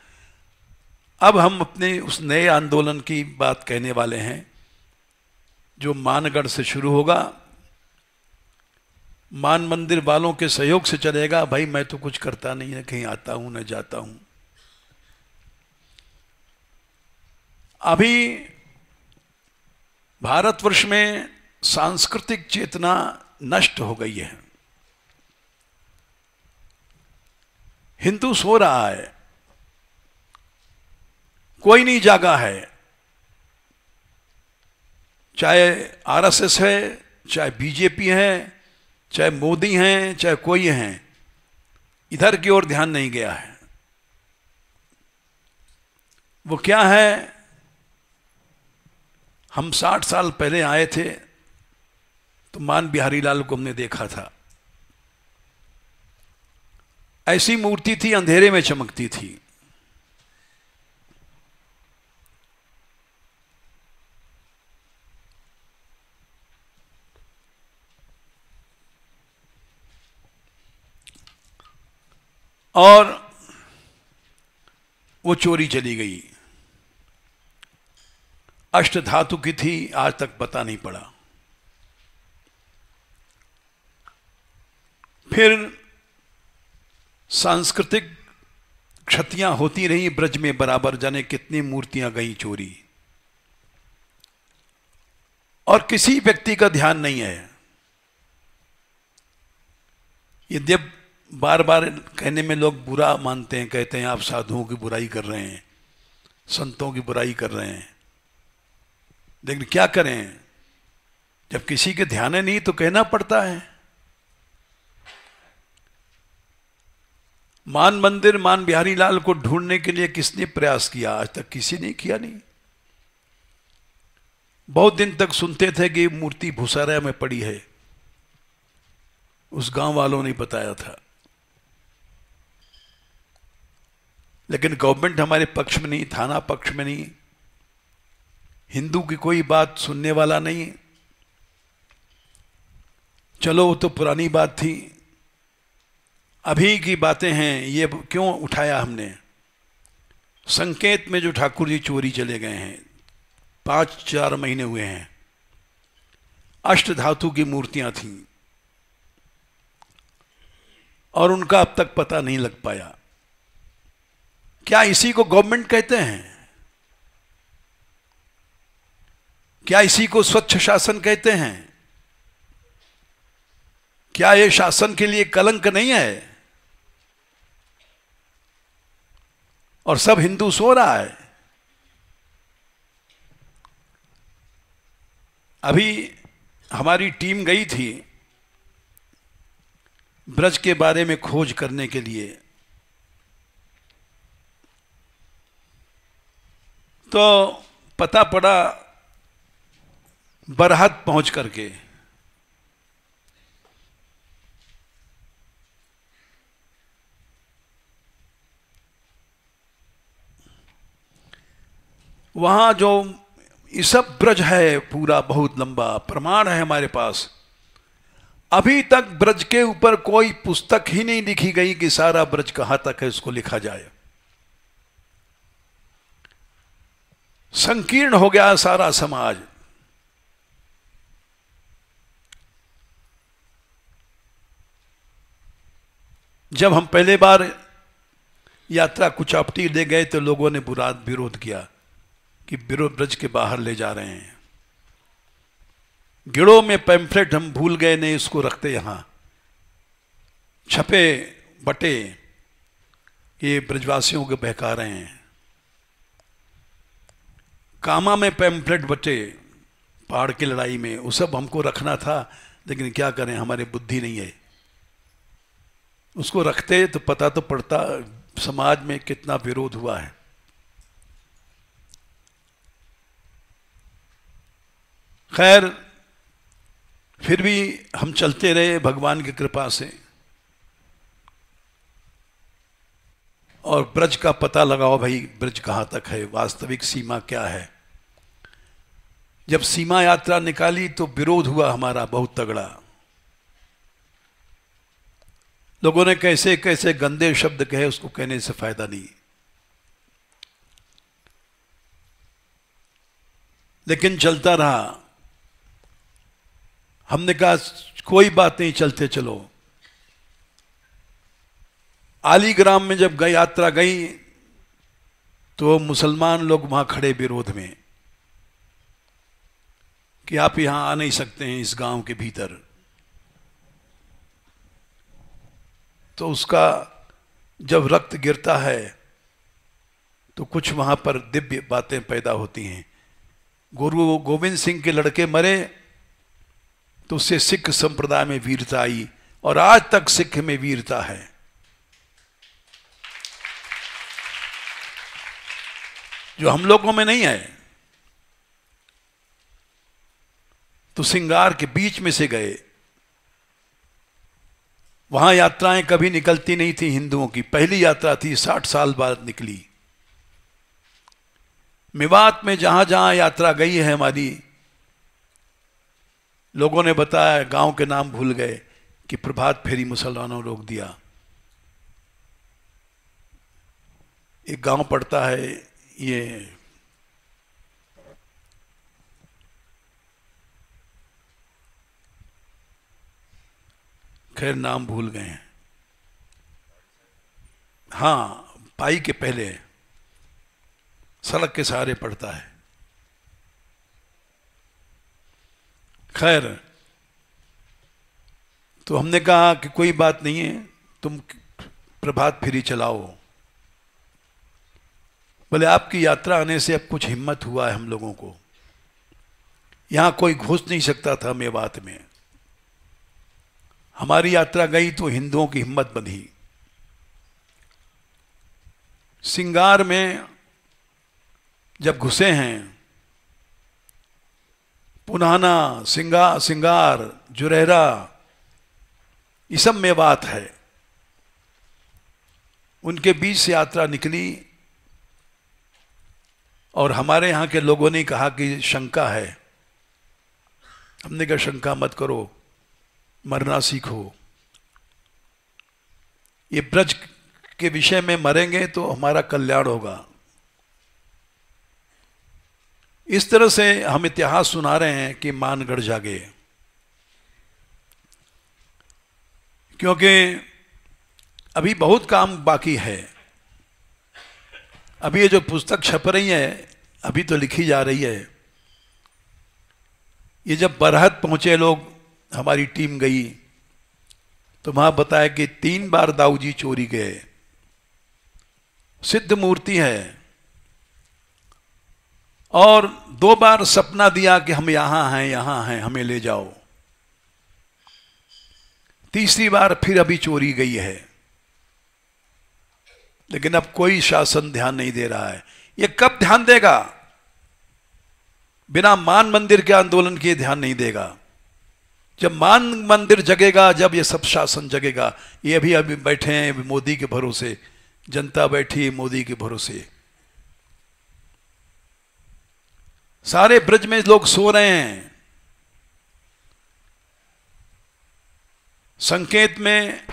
S2: अब हम अपने उस नए आंदोलन की बात कहने वाले हैं जो मानगढ़ से शुरू होगा, मान मंदिर वालों के सहयोग से चलेगा। भाई मैं तो कुछ करता नहीं है, कहीं आता हूं न जाता हूं। अभी भारतवर्ष में सांस्कृतिक चेतना नष्ट हो गई है। हिंदू सो रहा है, कोई नहीं जागा है। चाहे आरएसएस है, चाहे बीजेपी है, चाहे मोदी हैं, चाहे कोई हैं, इधर की ओर ध्यान नहीं गया है। वो क्या है, हम 60 साल पहले आए थे तो मान बिहारी लाल को हमने देखा था। ऐसी मूर्ति थी, अंधेरे में चमकती थी। और वो चोरी चली गई। अष्ट धातु की थी, आज तक पता नहीं पड़ा। फिर सांस्कृतिक क्षतियां होती रही ब्रज में बराबर, जाने कितनी मूर्तियां गई चोरी, और किसी व्यक्ति का ध्यान नहीं है। यद्यप बार बार कहने में लोग बुरा मानते हैं, कहते हैं आप साधुओं की बुराई कर रहे हैं, संतों की बुराई कर रहे हैं, लेकिन क्या करें, जब किसी के ध्यान नहीं तो कहना पड़ता है। मान मंदिर, मान बिहारी लाल को ढूंढने के लिए किसने प्रयास किया? आज तक किसी ने किया नहीं। बहुत दिन तक सुनते थे कि मूर्ति भूसारा में पड़ी है, उस गांव वालों ने बताया था। लेकिन गवर्नमेंट हमारे पक्ष में नहीं, थाना पक्ष में नहीं, हिंदू की कोई बात सुनने वाला नहीं। चलो वो तो पुरानी बात थी, अभी की बातें हैं। ये क्यों उठाया हमने? संकेत में जो ठाकुर जी चोरी चले गए हैं, 5-4 महीने हुए हैं, अष्ट धातु की मूर्तियां थीं और उनका अब तक पता नहीं लग पाया। क्या इसी को गवर्नमेंट कहते हैं? क्या इसी को स्वच्छ शासन कहते हैं? क्या यह शासन के लिए कलंक नहीं है? और सब हिंदू सो रहा है। अभी हमारी टीम गई थी ब्रज के बारे में खोज करने के लिए, तो पता पड़ा बरहत पहुंच करके वहां जो ये सब ब्रज है पूरा, बहुत लंबा प्रमाण है हमारे पास। अभी तक ब्रज के ऊपर कोई पुस्तक ही नहीं लिखी गई कि सारा ब्रज कहां तक है, उसको लिखा जाए। संकीर्ण हो गया सारा समाज। जब हम पहले बार यात्रा कुचापटी ले गए तो लोगों ने बुरा विरोध किया कि ब्रज के बाहर ले जा रहे हैं। गिड़ों में पैम्फलेट हम भूल गए, नहीं उसको रखते यहां छपे बटे, ये ब्रजवासियों को बहका रहे हैं। कामा में पैम्फलेट बटे पहाड़ की लड़ाई में, वो सब हमको रखना था, लेकिन क्या करें, हमारी बुद्धि नहीं है। उसको रखते तो पता तो पड़ता समाज में कितना विरोध हुआ है। खैर फिर भी हम चलते रहे भगवान की कृपा से, और ब्रज का पता लगाओ भाई, ब्रज कहां तक है, वास्तविक सीमा क्या है। जब सीमा यात्रा निकाली तो विरोध हुआ हमारा बहुत तगड़ा। लोगों ने कैसे कैसे गंदे शब्द कहे, उसको कहने से फायदा नहीं। लेकिन चलता रहा। हमने कहा कोई बात नहीं, चलते चलो। आलीग्राम में जब गई यात्रा गई तो मुसलमान लोग वहां खड़े विरोध में कि आप यहां आ नहीं सकते हैं इस गांव के भीतर। तो उसका जब रक्त गिरता है तो कुछ वहां पर दिव्य बातें पैदा होती हैं। गुरु गोविंद सिंह के लड़के मरे तो उससे सिख संप्रदाय में वीरता आई, और आज तक सिख में वीरता है। जो हम लोगों में नहीं है। तो सिंगार के बीच में से गए, वहां यात्राएं कभी निकलती नहीं थी हिंदुओं की, पहली यात्रा थी, 60 साल बाद निकली। मेवात में जहां जहां यात्रा गई है हमारी, लोगों ने बताया, गांव के नाम भूल गए, कि प्रभात फेरी मुसलमानों ने रोक दिया। एक गांव पड़ता है ये खैर नाम भूल गए हैं। हाँ, पाई के पहले सड़क के सहारे पड़ता है। खैर तो हमने कहा कि कोई बात नहीं है, तुम प्रभात फेरी चलाओ। बोले आपकी यात्रा आने से अब कुछ हिम्मत हुआ है हम लोगों को। यहां कोई घुस नहीं सकता था मेवात में। हमारी यात्रा गई तो हिंदुओं की हिम्मत बंधी। सिंगार में जब घुसे हैं, पुनाना, सिंगार, जुरेहरा, ये सब मेवात है। उनके बीच से यात्रा निकली, और हमारे यहां के लोगों ने कहा कि शंका है। हमने कहा शंका मत करो, मरना सीखो। ये ब्रज के विषय में मरेंगे तो हमारा कल्याण होगा। इस तरह से हम इतिहास सुना रहे हैं कि मानगढ़ जागे। क्योंकि अभी बहुत काम बाकी है। अभी ये जो पुस्तक छप रही है, अभी तो लिखी जा रही है। ये जब बरहत पहुंचे लोग, हमारी टीम गई तो वहां बताया कि 3 बार दाऊ जी चोरी गए। सिद्ध मूर्ति है, और 2 बार सपना दिया कि हम यहां हैं, हमें ले जाओ। तीसरी बार फिर अभी चोरी गई है, लेकिन अब कोई शासन ध्यान नहीं दे रहा है। ये कब ध्यान देगा? बिना मान मंदिर के आंदोलन के ध्यान नहीं देगा। जब मान मंदिर जगेगा, जब ये सब शासन जगेगा। ये अभी बैठे हैं मोदी के भरोसे, जनता बैठी है मोदी के भरोसे। सारे ब्रज में लोग सो रहे हैं। संकेत में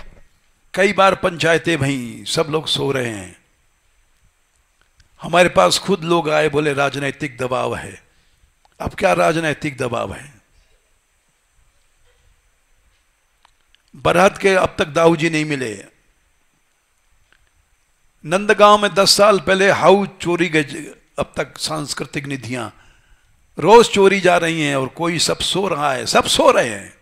S2: कई बार पंचायतें भई, सब लोग सो रहे हैं। हमारे पास खुद लोग आए, बोले राजनैतिक दबाव है। अब क्या राजनैतिक दबाव है? बरहत के अब तक दाऊ जी नहीं मिले। नंदगांव में 10 साल पहले हाउ चोरी गए, अब तक सांस्कृतिक निधियां रोज चोरी जा रही हैं और कोई सब सो रहा है, सब सो रहे हैं,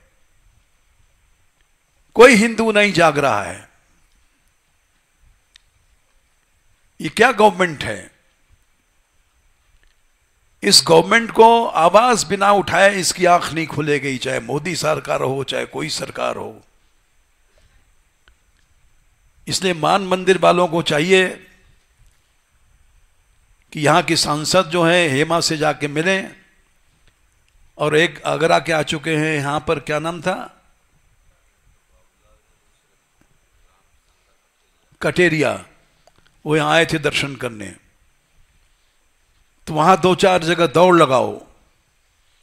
S2: कोई हिंदू नहीं जाग रहा है। ये क्या गवर्नमेंट है? इस गवर्नमेंट को आवाज बिना उठाए इसकी आंख नहीं खुलेगी, चाहे मोदी सरकार हो चाहे कोई सरकार हो। इसलिए मान मंदिर वालों को चाहिए कि यहां की सांसद जो है हेमा से जाके मिलें, और एक आगरा के आ चुके हैं यहां पर, क्या नाम था, कटेरिया, वो यहां आए थे दर्शन करने। तो वहां 2-4 जगह दौड़ लगाओ,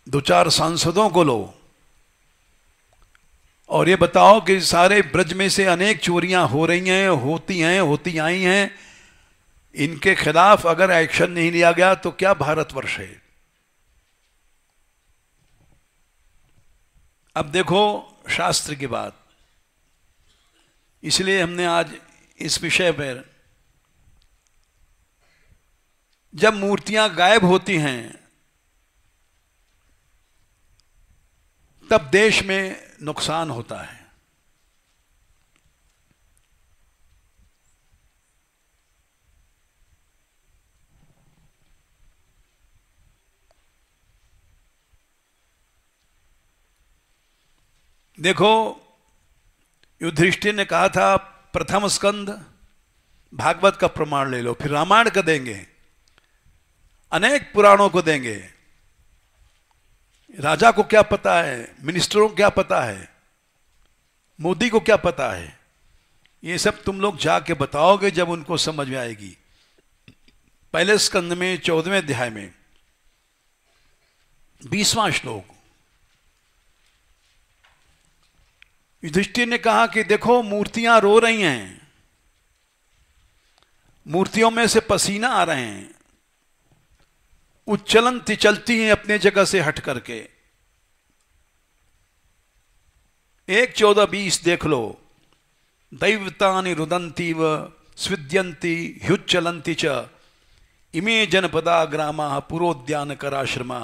S2: 2-4 सांसदों को लो और ये बताओ कि सारे ब्रज में से अनेक चोरियां हो रही हैं, होती आई हैं, इनके खिलाफ अगर एक्शन नहीं लिया गया तो क्या भारतवर्ष है? अब देखो शास्त्र की बात, इसलिए हमने आज इस विषय पर, जब मूर्तियां गायब होती हैं तब देश में नुकसान होता है। देखो युधिष्ठिर ने कहा था प्रथम स्कंद भागवत का प्रमाण ले लो, फिर रामायण का देंगे, अनेक पुराणों को देंगे। राजा को क्या पता है, मिनिस्टरों को क्या पता है, मोदी को क्या पता है? ये सब तुम लोग जाके बताओगे जब उनको समझ में आएगी। पहले स्कंद में 14वें अध्याय में 20वां श्लोक, युधिष्ठिर ने कहा कि देखो मूर्तियां रो रही हैं, मूर्तियों में से पसीना आ रहे हैं, उच्चलंती चलती हैं अपने जगह से हट करके। 1:14-20 देख लो, दैवतानि रुदंती व स्विद्यंती ह्युच्चलंती च इमे जनपदा ग्रामा पुरोद्यान कराश्रमा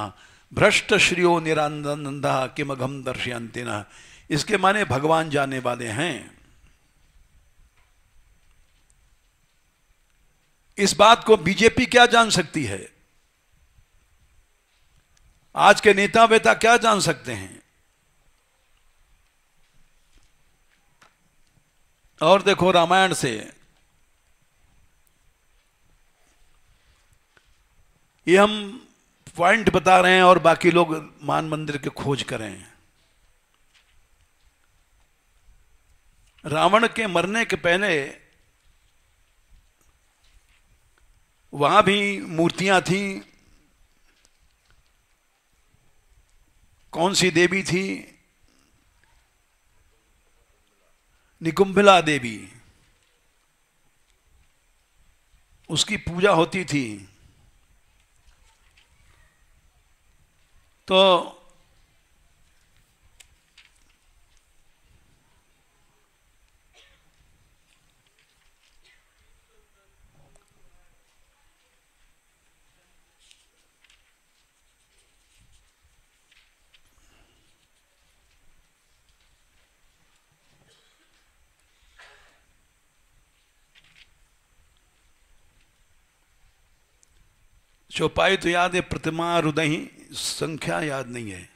S2: भ्रष्ट श्रियो निरानंदा किमघम दर्शयन्ति न। इसके माने भगवान जाने वाले हैं। इस बात को बीजेपी क्या जान सकती है? आज के नेता वेता क्या जान सकते हैं? और देखो रामायण से ये हम पॉइंट बता रहे हैं और बाकी लोग मान मंदिर के खोज करें। रावण के मरने के पहले वहां भी मूर्तियां थी। कौन सी देवी थी? निकुंभला देवी, उसकी पूजा होती थी। तो चौपाई तो याद है, प्रतिमा हृदय, संख्या याद नहीं है।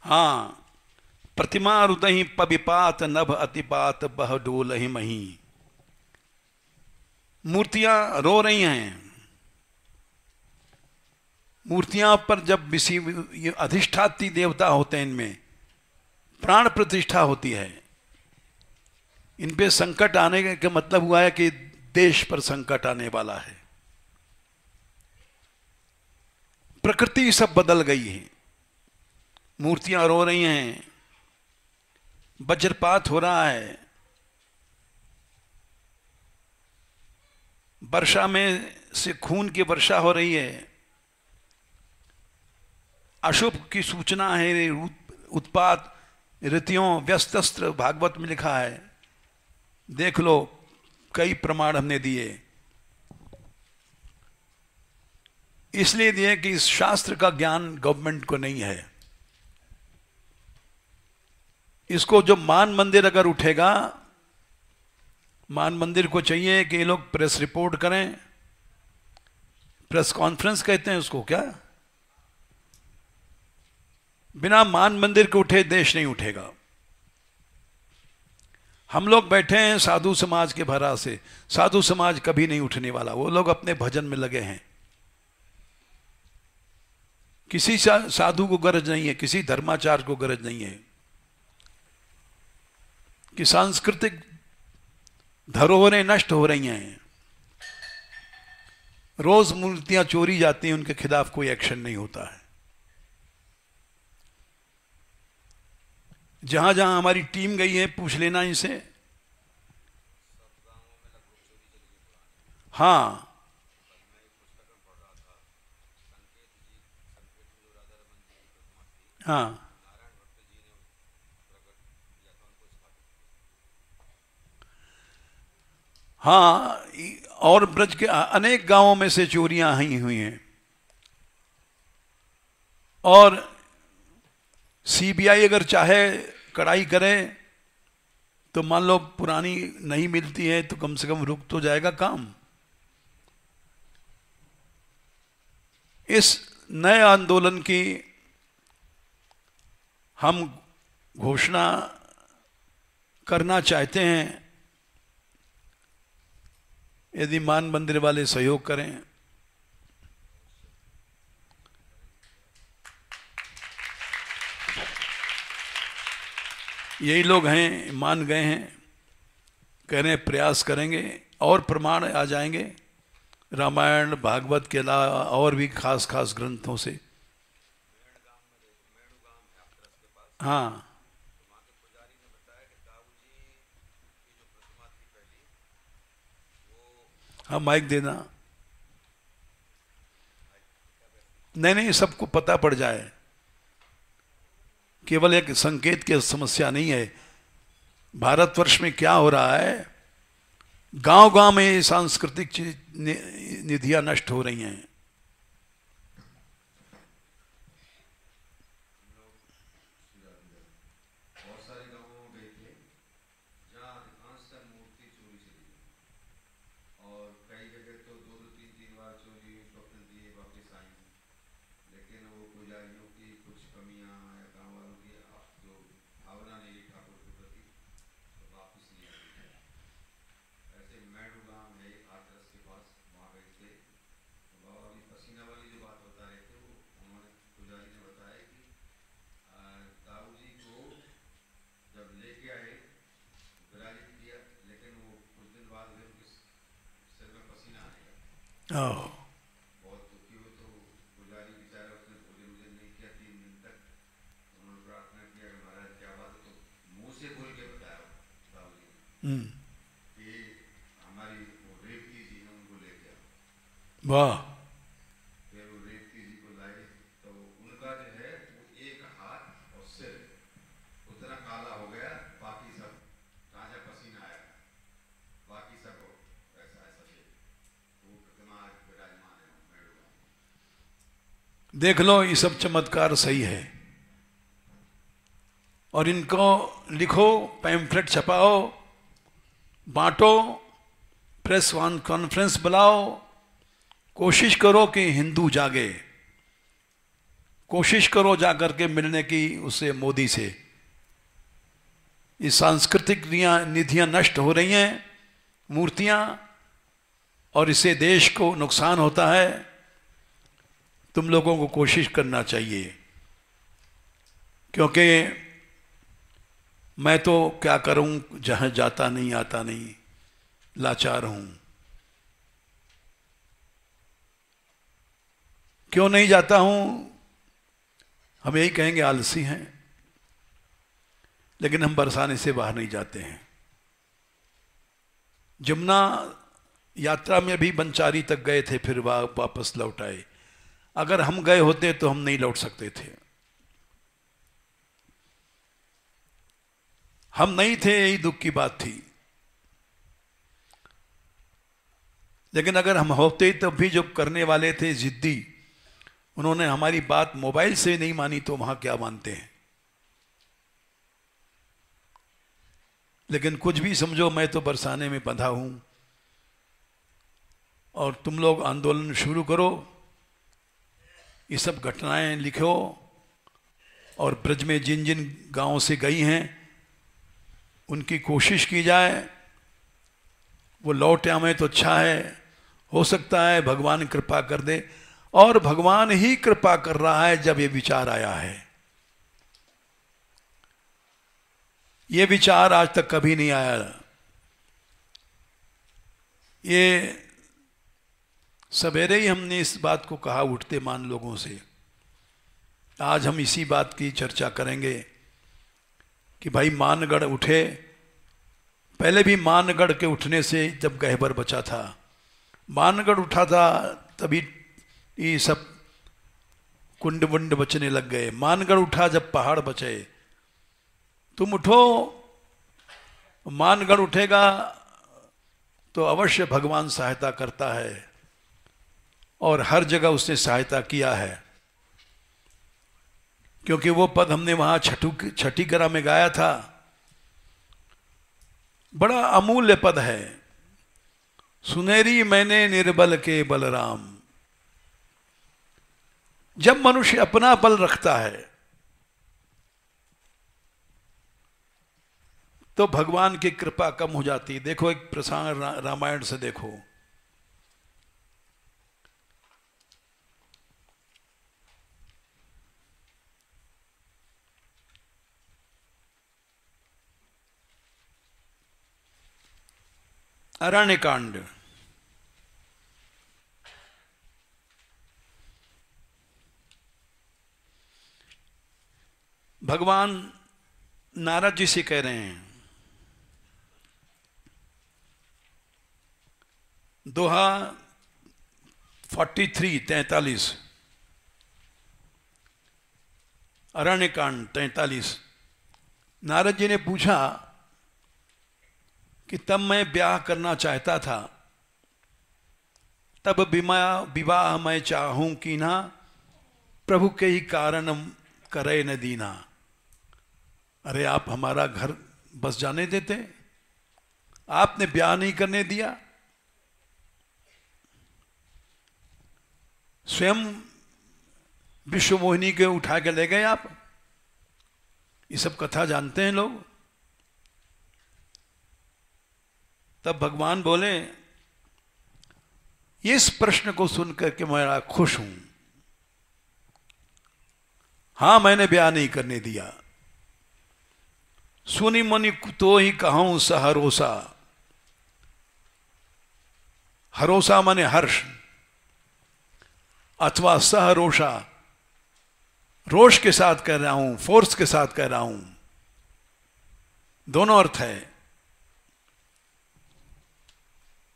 S2: हाँ, प्रतिमा हृदय पविपात नभ अतिपात बह डोल ही मही। मूर्तियां रो रही हैं। मूर्तियां पर जब ये अधिष्ठाती देवता होते हैं, इनमें प्राण प्रतिष्ठा होती है। इन पे संकट आने का मतलब हुआ है कि देश पर संकट आने वाला है। प्रकृति सब बदल गई है। मूर्तियां रो रही हैं, वज्रपात हो रहा है, वर्षा में से खून की वर्षा हो रही है, अशुभ की सूचना है, उत्पात ऋतियों व्यस्तस्त्र भागवत में लिखा है। देख लो, कई प्रमाण हमने दिए। इसलिए दिए कि इस शास्त्र का ज्ञान गवर्नमेंट को नहीं है। इसको जो मान मंदिर अगर उठेगा, मान मंदिर को चाहिए कि ये लोग प्रेस रिपोर्ट करें, प्रेस कॉन्फ्रेंस कहते हैं उसको क्या, बिना मान मंदिर के उठे देश नहीं उठेगा। हम लोग बैठे हैं साधु समाज के भरा से, साधु समाज कभी नहीं उठने वाला, वो लोग अपने भजन में लगे हैं। किसी साधु को गरज नहीं है, किसी धर्माचार्य को गरज नहीं है कि सांस्कृतिक धरोहरें नष्ट हो रही हैं, रोज मूर्तियां चोरी जाती हैं, उनके खिलाफ कोई एक्शन नहीं होता है। जहां जहां हमारी टीम गई है, पूछ लेना इनसे। हाँ, हाँ, हाँ, और ब्रज के अनेक गांवों में से चोरियां हुई हैं। और सीबीआई अगर चाहे कड़ाई करे तो मान लो पुरानी नहीं मिलती है तो कम से कम रुक तो जाएगा काम। इस नए आंदोलन की हम घोषणा करना चाहते हैं, यदि मान मंदिर वाले सहयोग करें। यही लोग हैं, मान गए हैं, कह रहे हैं प्रयास करेंगे और प्रमाण आ जाएंगे रामायण भागवत के अलावा और भी खास खास ग्रंथों से। हाँ, हाँ, माइक देना। नहीं नहीं, सबको पता पड़ जाए, केवल एक संकेत की समस्या नहीं है। भारतवर्ष में क्या हो रहा है, गांव गांव में सांस्कृतिक निधियां नष्ट हो रही हैं। ओह, वाह, देख लो, ये सब चमत्कार सही है। और इनको लिखो, पैम्फलेट छपाओ, बांटो, प्रेस कॉन्फ्रेंस बुलाओ, कोशिश करो कि हिंदू जागे, कोशिश करो जाकर के मिलने की उससे, मोदी से। ये सांस्कृतिक निधियां नष्ट हो रही हैं, मूर्तियां, और इससे देश को नुकसान होता है। तुम लोगों को कोशिश करना चाहिए, क्योंकि मैं तो क्या करूं, जहां जाता नहीं आता नहीं, लाचार हूं। क्यों नहीं जाता हूं, हम यही कहेंगे आलसी हैं। लेकिन हम बरसाने से बाहर नहीं जाते हैं। जमुना यात्रा में भी बंचारी तक गए थे, फिर वापस लौट आए। अगर हम गए होते तो हम नहीं लौट सकते थे। हम नहीं थे, यही दुख की बात थी। लेकिन अगर हम होते तब भी जो करने वाले थे जिद्दी, उन्होंने हमारी बात मोबाइल से नहीं मानी तो वहां क्या मानते हैं। लेकिन कुछ भी समझो, मैं तो बरसाने में बंधा हूं और तुम लोग आंदोलन शुरू करो, ये सब घटनाएं लिखो और ब्रज में जिन जिन गांवों से गई हैं उनकी कोशिश की जाए, वो लौट आवे तो अच्छा है। हो सकता है भगवान कृपा कर दे, और भगवान ही कृपा कर रहा है। जब ये विचार आया है, ये विचार आज तक कभी नहीं आया। ये सवेरे ही हमने इस बात को कहा उठते मान लोगों से। आज हम इसी बात की चर्चा करेंगे कि भाई मानगढ़ उठे। पहले भी मानगढ़ के उठने से जब गहबर बचा था, मानगढ़ उठा था, तभी ये सब कुंड वुंड बचने लग गए। मानगढ़ उठा जब पहाड़ बचे। तुम उठो, मानगढ़ उठेगा तो अवश्य भगवान सहायता करता है, और हर जगह उसने सहायता किया है। क्योंकि वो पद हमने वहां छठी करा में गाया था, बड़ा अमूल्य पद है। सुनेरी मैंने निर्बल के बलराम। जब मनुष्य अपना बल रखता है तो भगवान की कृपा कम हो जाती है। देखो एक प्रसंग रामायण से देखो। अरण्य कांड। भगवान नारद जी से कह रहे हैं, दोहा 43 अरण्य कांड 43। नारद जी ने पूछा कि तब मैं ब्याह करना चाहता था, तब विवाह मैं चाहूं कि ना, प्रभु के ही कारण करे न दीना। अरे आप हमारा घर बस जाने देते, आपने ब्याह नहीं करने दिया। स्वयं विश्व मोहिनी के उठा के ले गए आप। ये सब कथा जानते हैं लोग। तब भगवान बोले, इस प्रश्न को सुनकर के मैं बड़ा खुश हूं। हां, मैंने ब्याह नहीं करने दिया। सुनी मुनि तो ही कहूं सहरोसा। हरोसा माने हर्ष, अथवा सहरोषा, रोष के साथ कह रहा हूं, फोर्स के साथ कह रहा हूं। दोनों अर्थ है।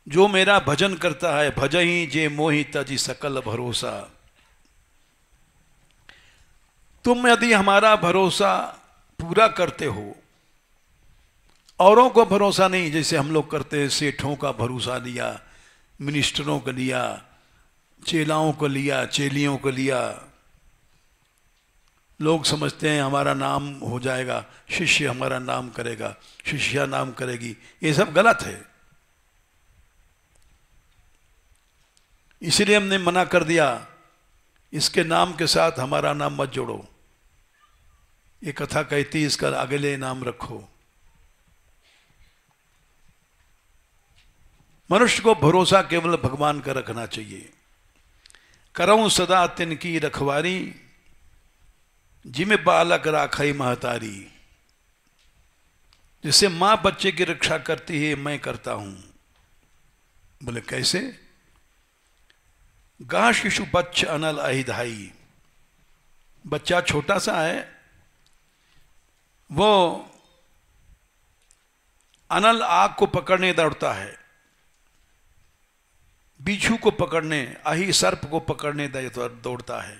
S2: जो मेरा भजन करता है, भजही जे मोहि तजी सकल भरोसा। तुम यदि हमारा भरोसा पूरा करते हो, औरों को भरोसा नहीं जैसे हम लोग करते हैं, सेठों का भरोसा लिया, मिनिस्टरों को लिया, चेलाओं को लिया, चेलियों को लिया। लोग समझते हैं हमारा नाम हो जाएगा, शिष्य हमारा नाम करेगा, शिष्या नाम करेगी। ये सब गलत है। इसलिए हमने मना कर दिया, इसके नाम के साथ हमारा नाम मत जोड़ो। ये कथा कहती इसका अगले नाम रखो। मनुष्य को भरोसा केवल भगवान का रखना चाहिए। करऊं सदा तिनकी रखवारी, जिम बालक राखई महतारी। जिससे मां बच्चे की रक्षा करती है, मैं करता हूं। बोले कैसे? गा शिशु बच्च अनल अहिधाई। बच्चा छोटा सा है, वो अनल आग को पकड़ने दौड़ता है, बिच्छू को पकड़ने, अहि सर्प को पकड़ने दौड़ता है,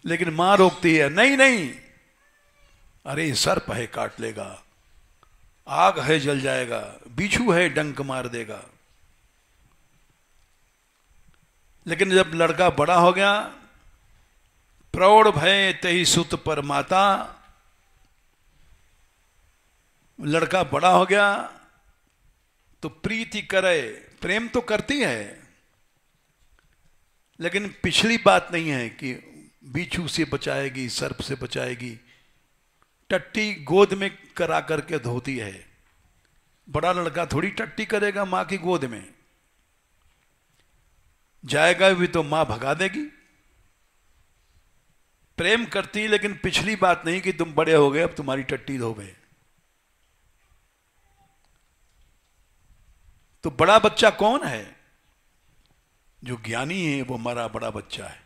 S2: लेकिन मां रोकती है, नहीं नहीं, अरे सर्प है काट लेगा, आग है जल जाएगा, बिच्छू है डंक मार देगा। लेकिन जब लड़का बड़ा हो गया, प्रौढ़ भय तही सुत पर माता, लड़का बड़ा हो गया तो प्रीति करे, प्रेम तो करती है, लेकिन पिछली बात नहीं है कि बिच्छू से बचाएगी, सर्प से बचाएगी। टट्टी गोद में करा करके धोती है। बड़ा लड़का थोड़ी टट्टी करेगा मां की गोद में, जाएगा भी तो मां भगा देगी। प्रेम करती, लेकिन पिछली बात नहीं कि तुम बड़े हो गए अब तुम्हारी टट्टी धोबे। तो बड़ा बच्चा कौन है? जो ज्ञानी है वो हमारा बड़ा बच्चा है।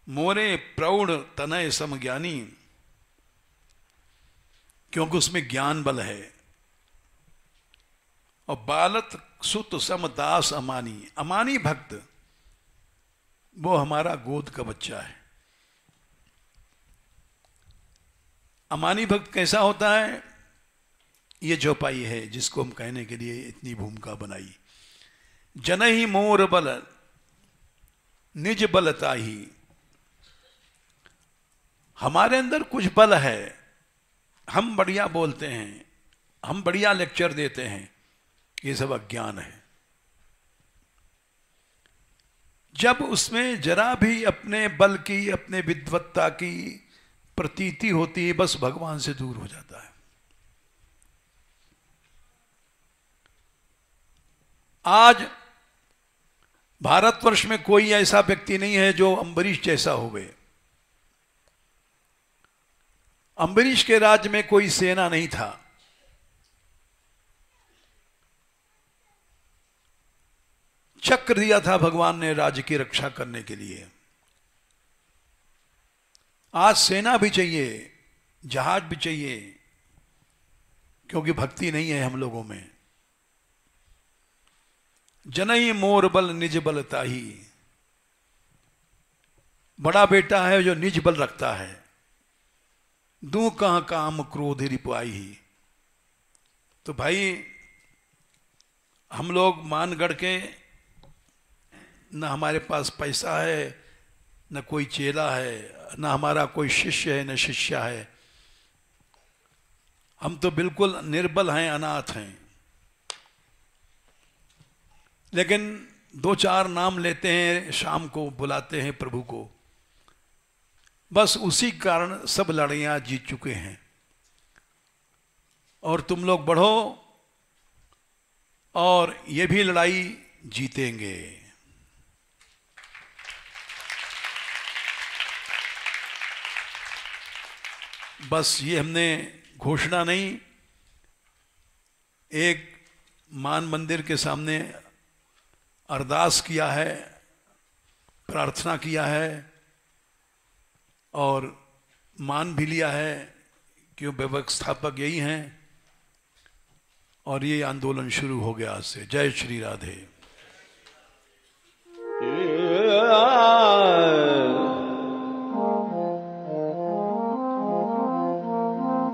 S2: मोरे प्रौढ़ तनय सम ज्ञानी, क्योंकि उसमें ज्ञान बल है। और बालक सुत सम दास अमानी, अमानी भक्त वो हमारा गोद का बच्चा है। अमानी भक्त कैसा होता है? ये चौपाई है जिसको हम कहने के लिए इतनी भूमिका बनाई। जनहि मोर बल निज बलता ही, हमारे अंदर कुछ बल है, हम बढ़िया बोलते हैं, हम बढ़िया लेक्चर देते हैं, ये सब अज्ञान है। जब उसमें जरा भी अपने बल की, अपने विद्वत्ता की प्रतीति होती है, बस भगवान से दूर हो जाता है। आज भारतवर्ष में कोई ऐसा व्यक्ति नहीं है जो अम्बरीश जैसा हो गए। अम्बरीश के राज्य में कोई सेना नहीं था, चक्र दिया था भगवान ने राज्य की रक्षा करने के लिए। आज सेना भी चाहिए, जहाज भी चाहिए, क्योंकि भक्ति नहीं है हम लोगों में। जनई मोर बल निज बल ताही, बड़ा बेटा है जो निज बल रखता है। दू कहां काम क्रोध रिपुआई, तो भाई हम लोग मान गढ़ के, न हमारे पास पैसा है, न कोई चेला है, न हमारा कोई शिष्य है, न शिष्या है। हम तो बिल्कुल निर्बल हैं, अनाथ हैं। लेकिन दो चार नाम लेते हैं, शाम को बुलाते हैं प्रभु को, बस उसी कारण सब लड़ाइयां जीत चुके हैं। और तुम लोग बढ़ो और ये भी लड़ाई जीतेंगे। बस ये हमने घोषणा नहीं, एक मान मंदिर के सामने अरदास किया है, प्रार्थना किया है और मान भी लिया है कि व्यवस्थापक यही हैं, और ये आंदोलन शुरू हो गया आज से। जय श्री राधे।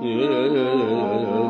S1: Yeah.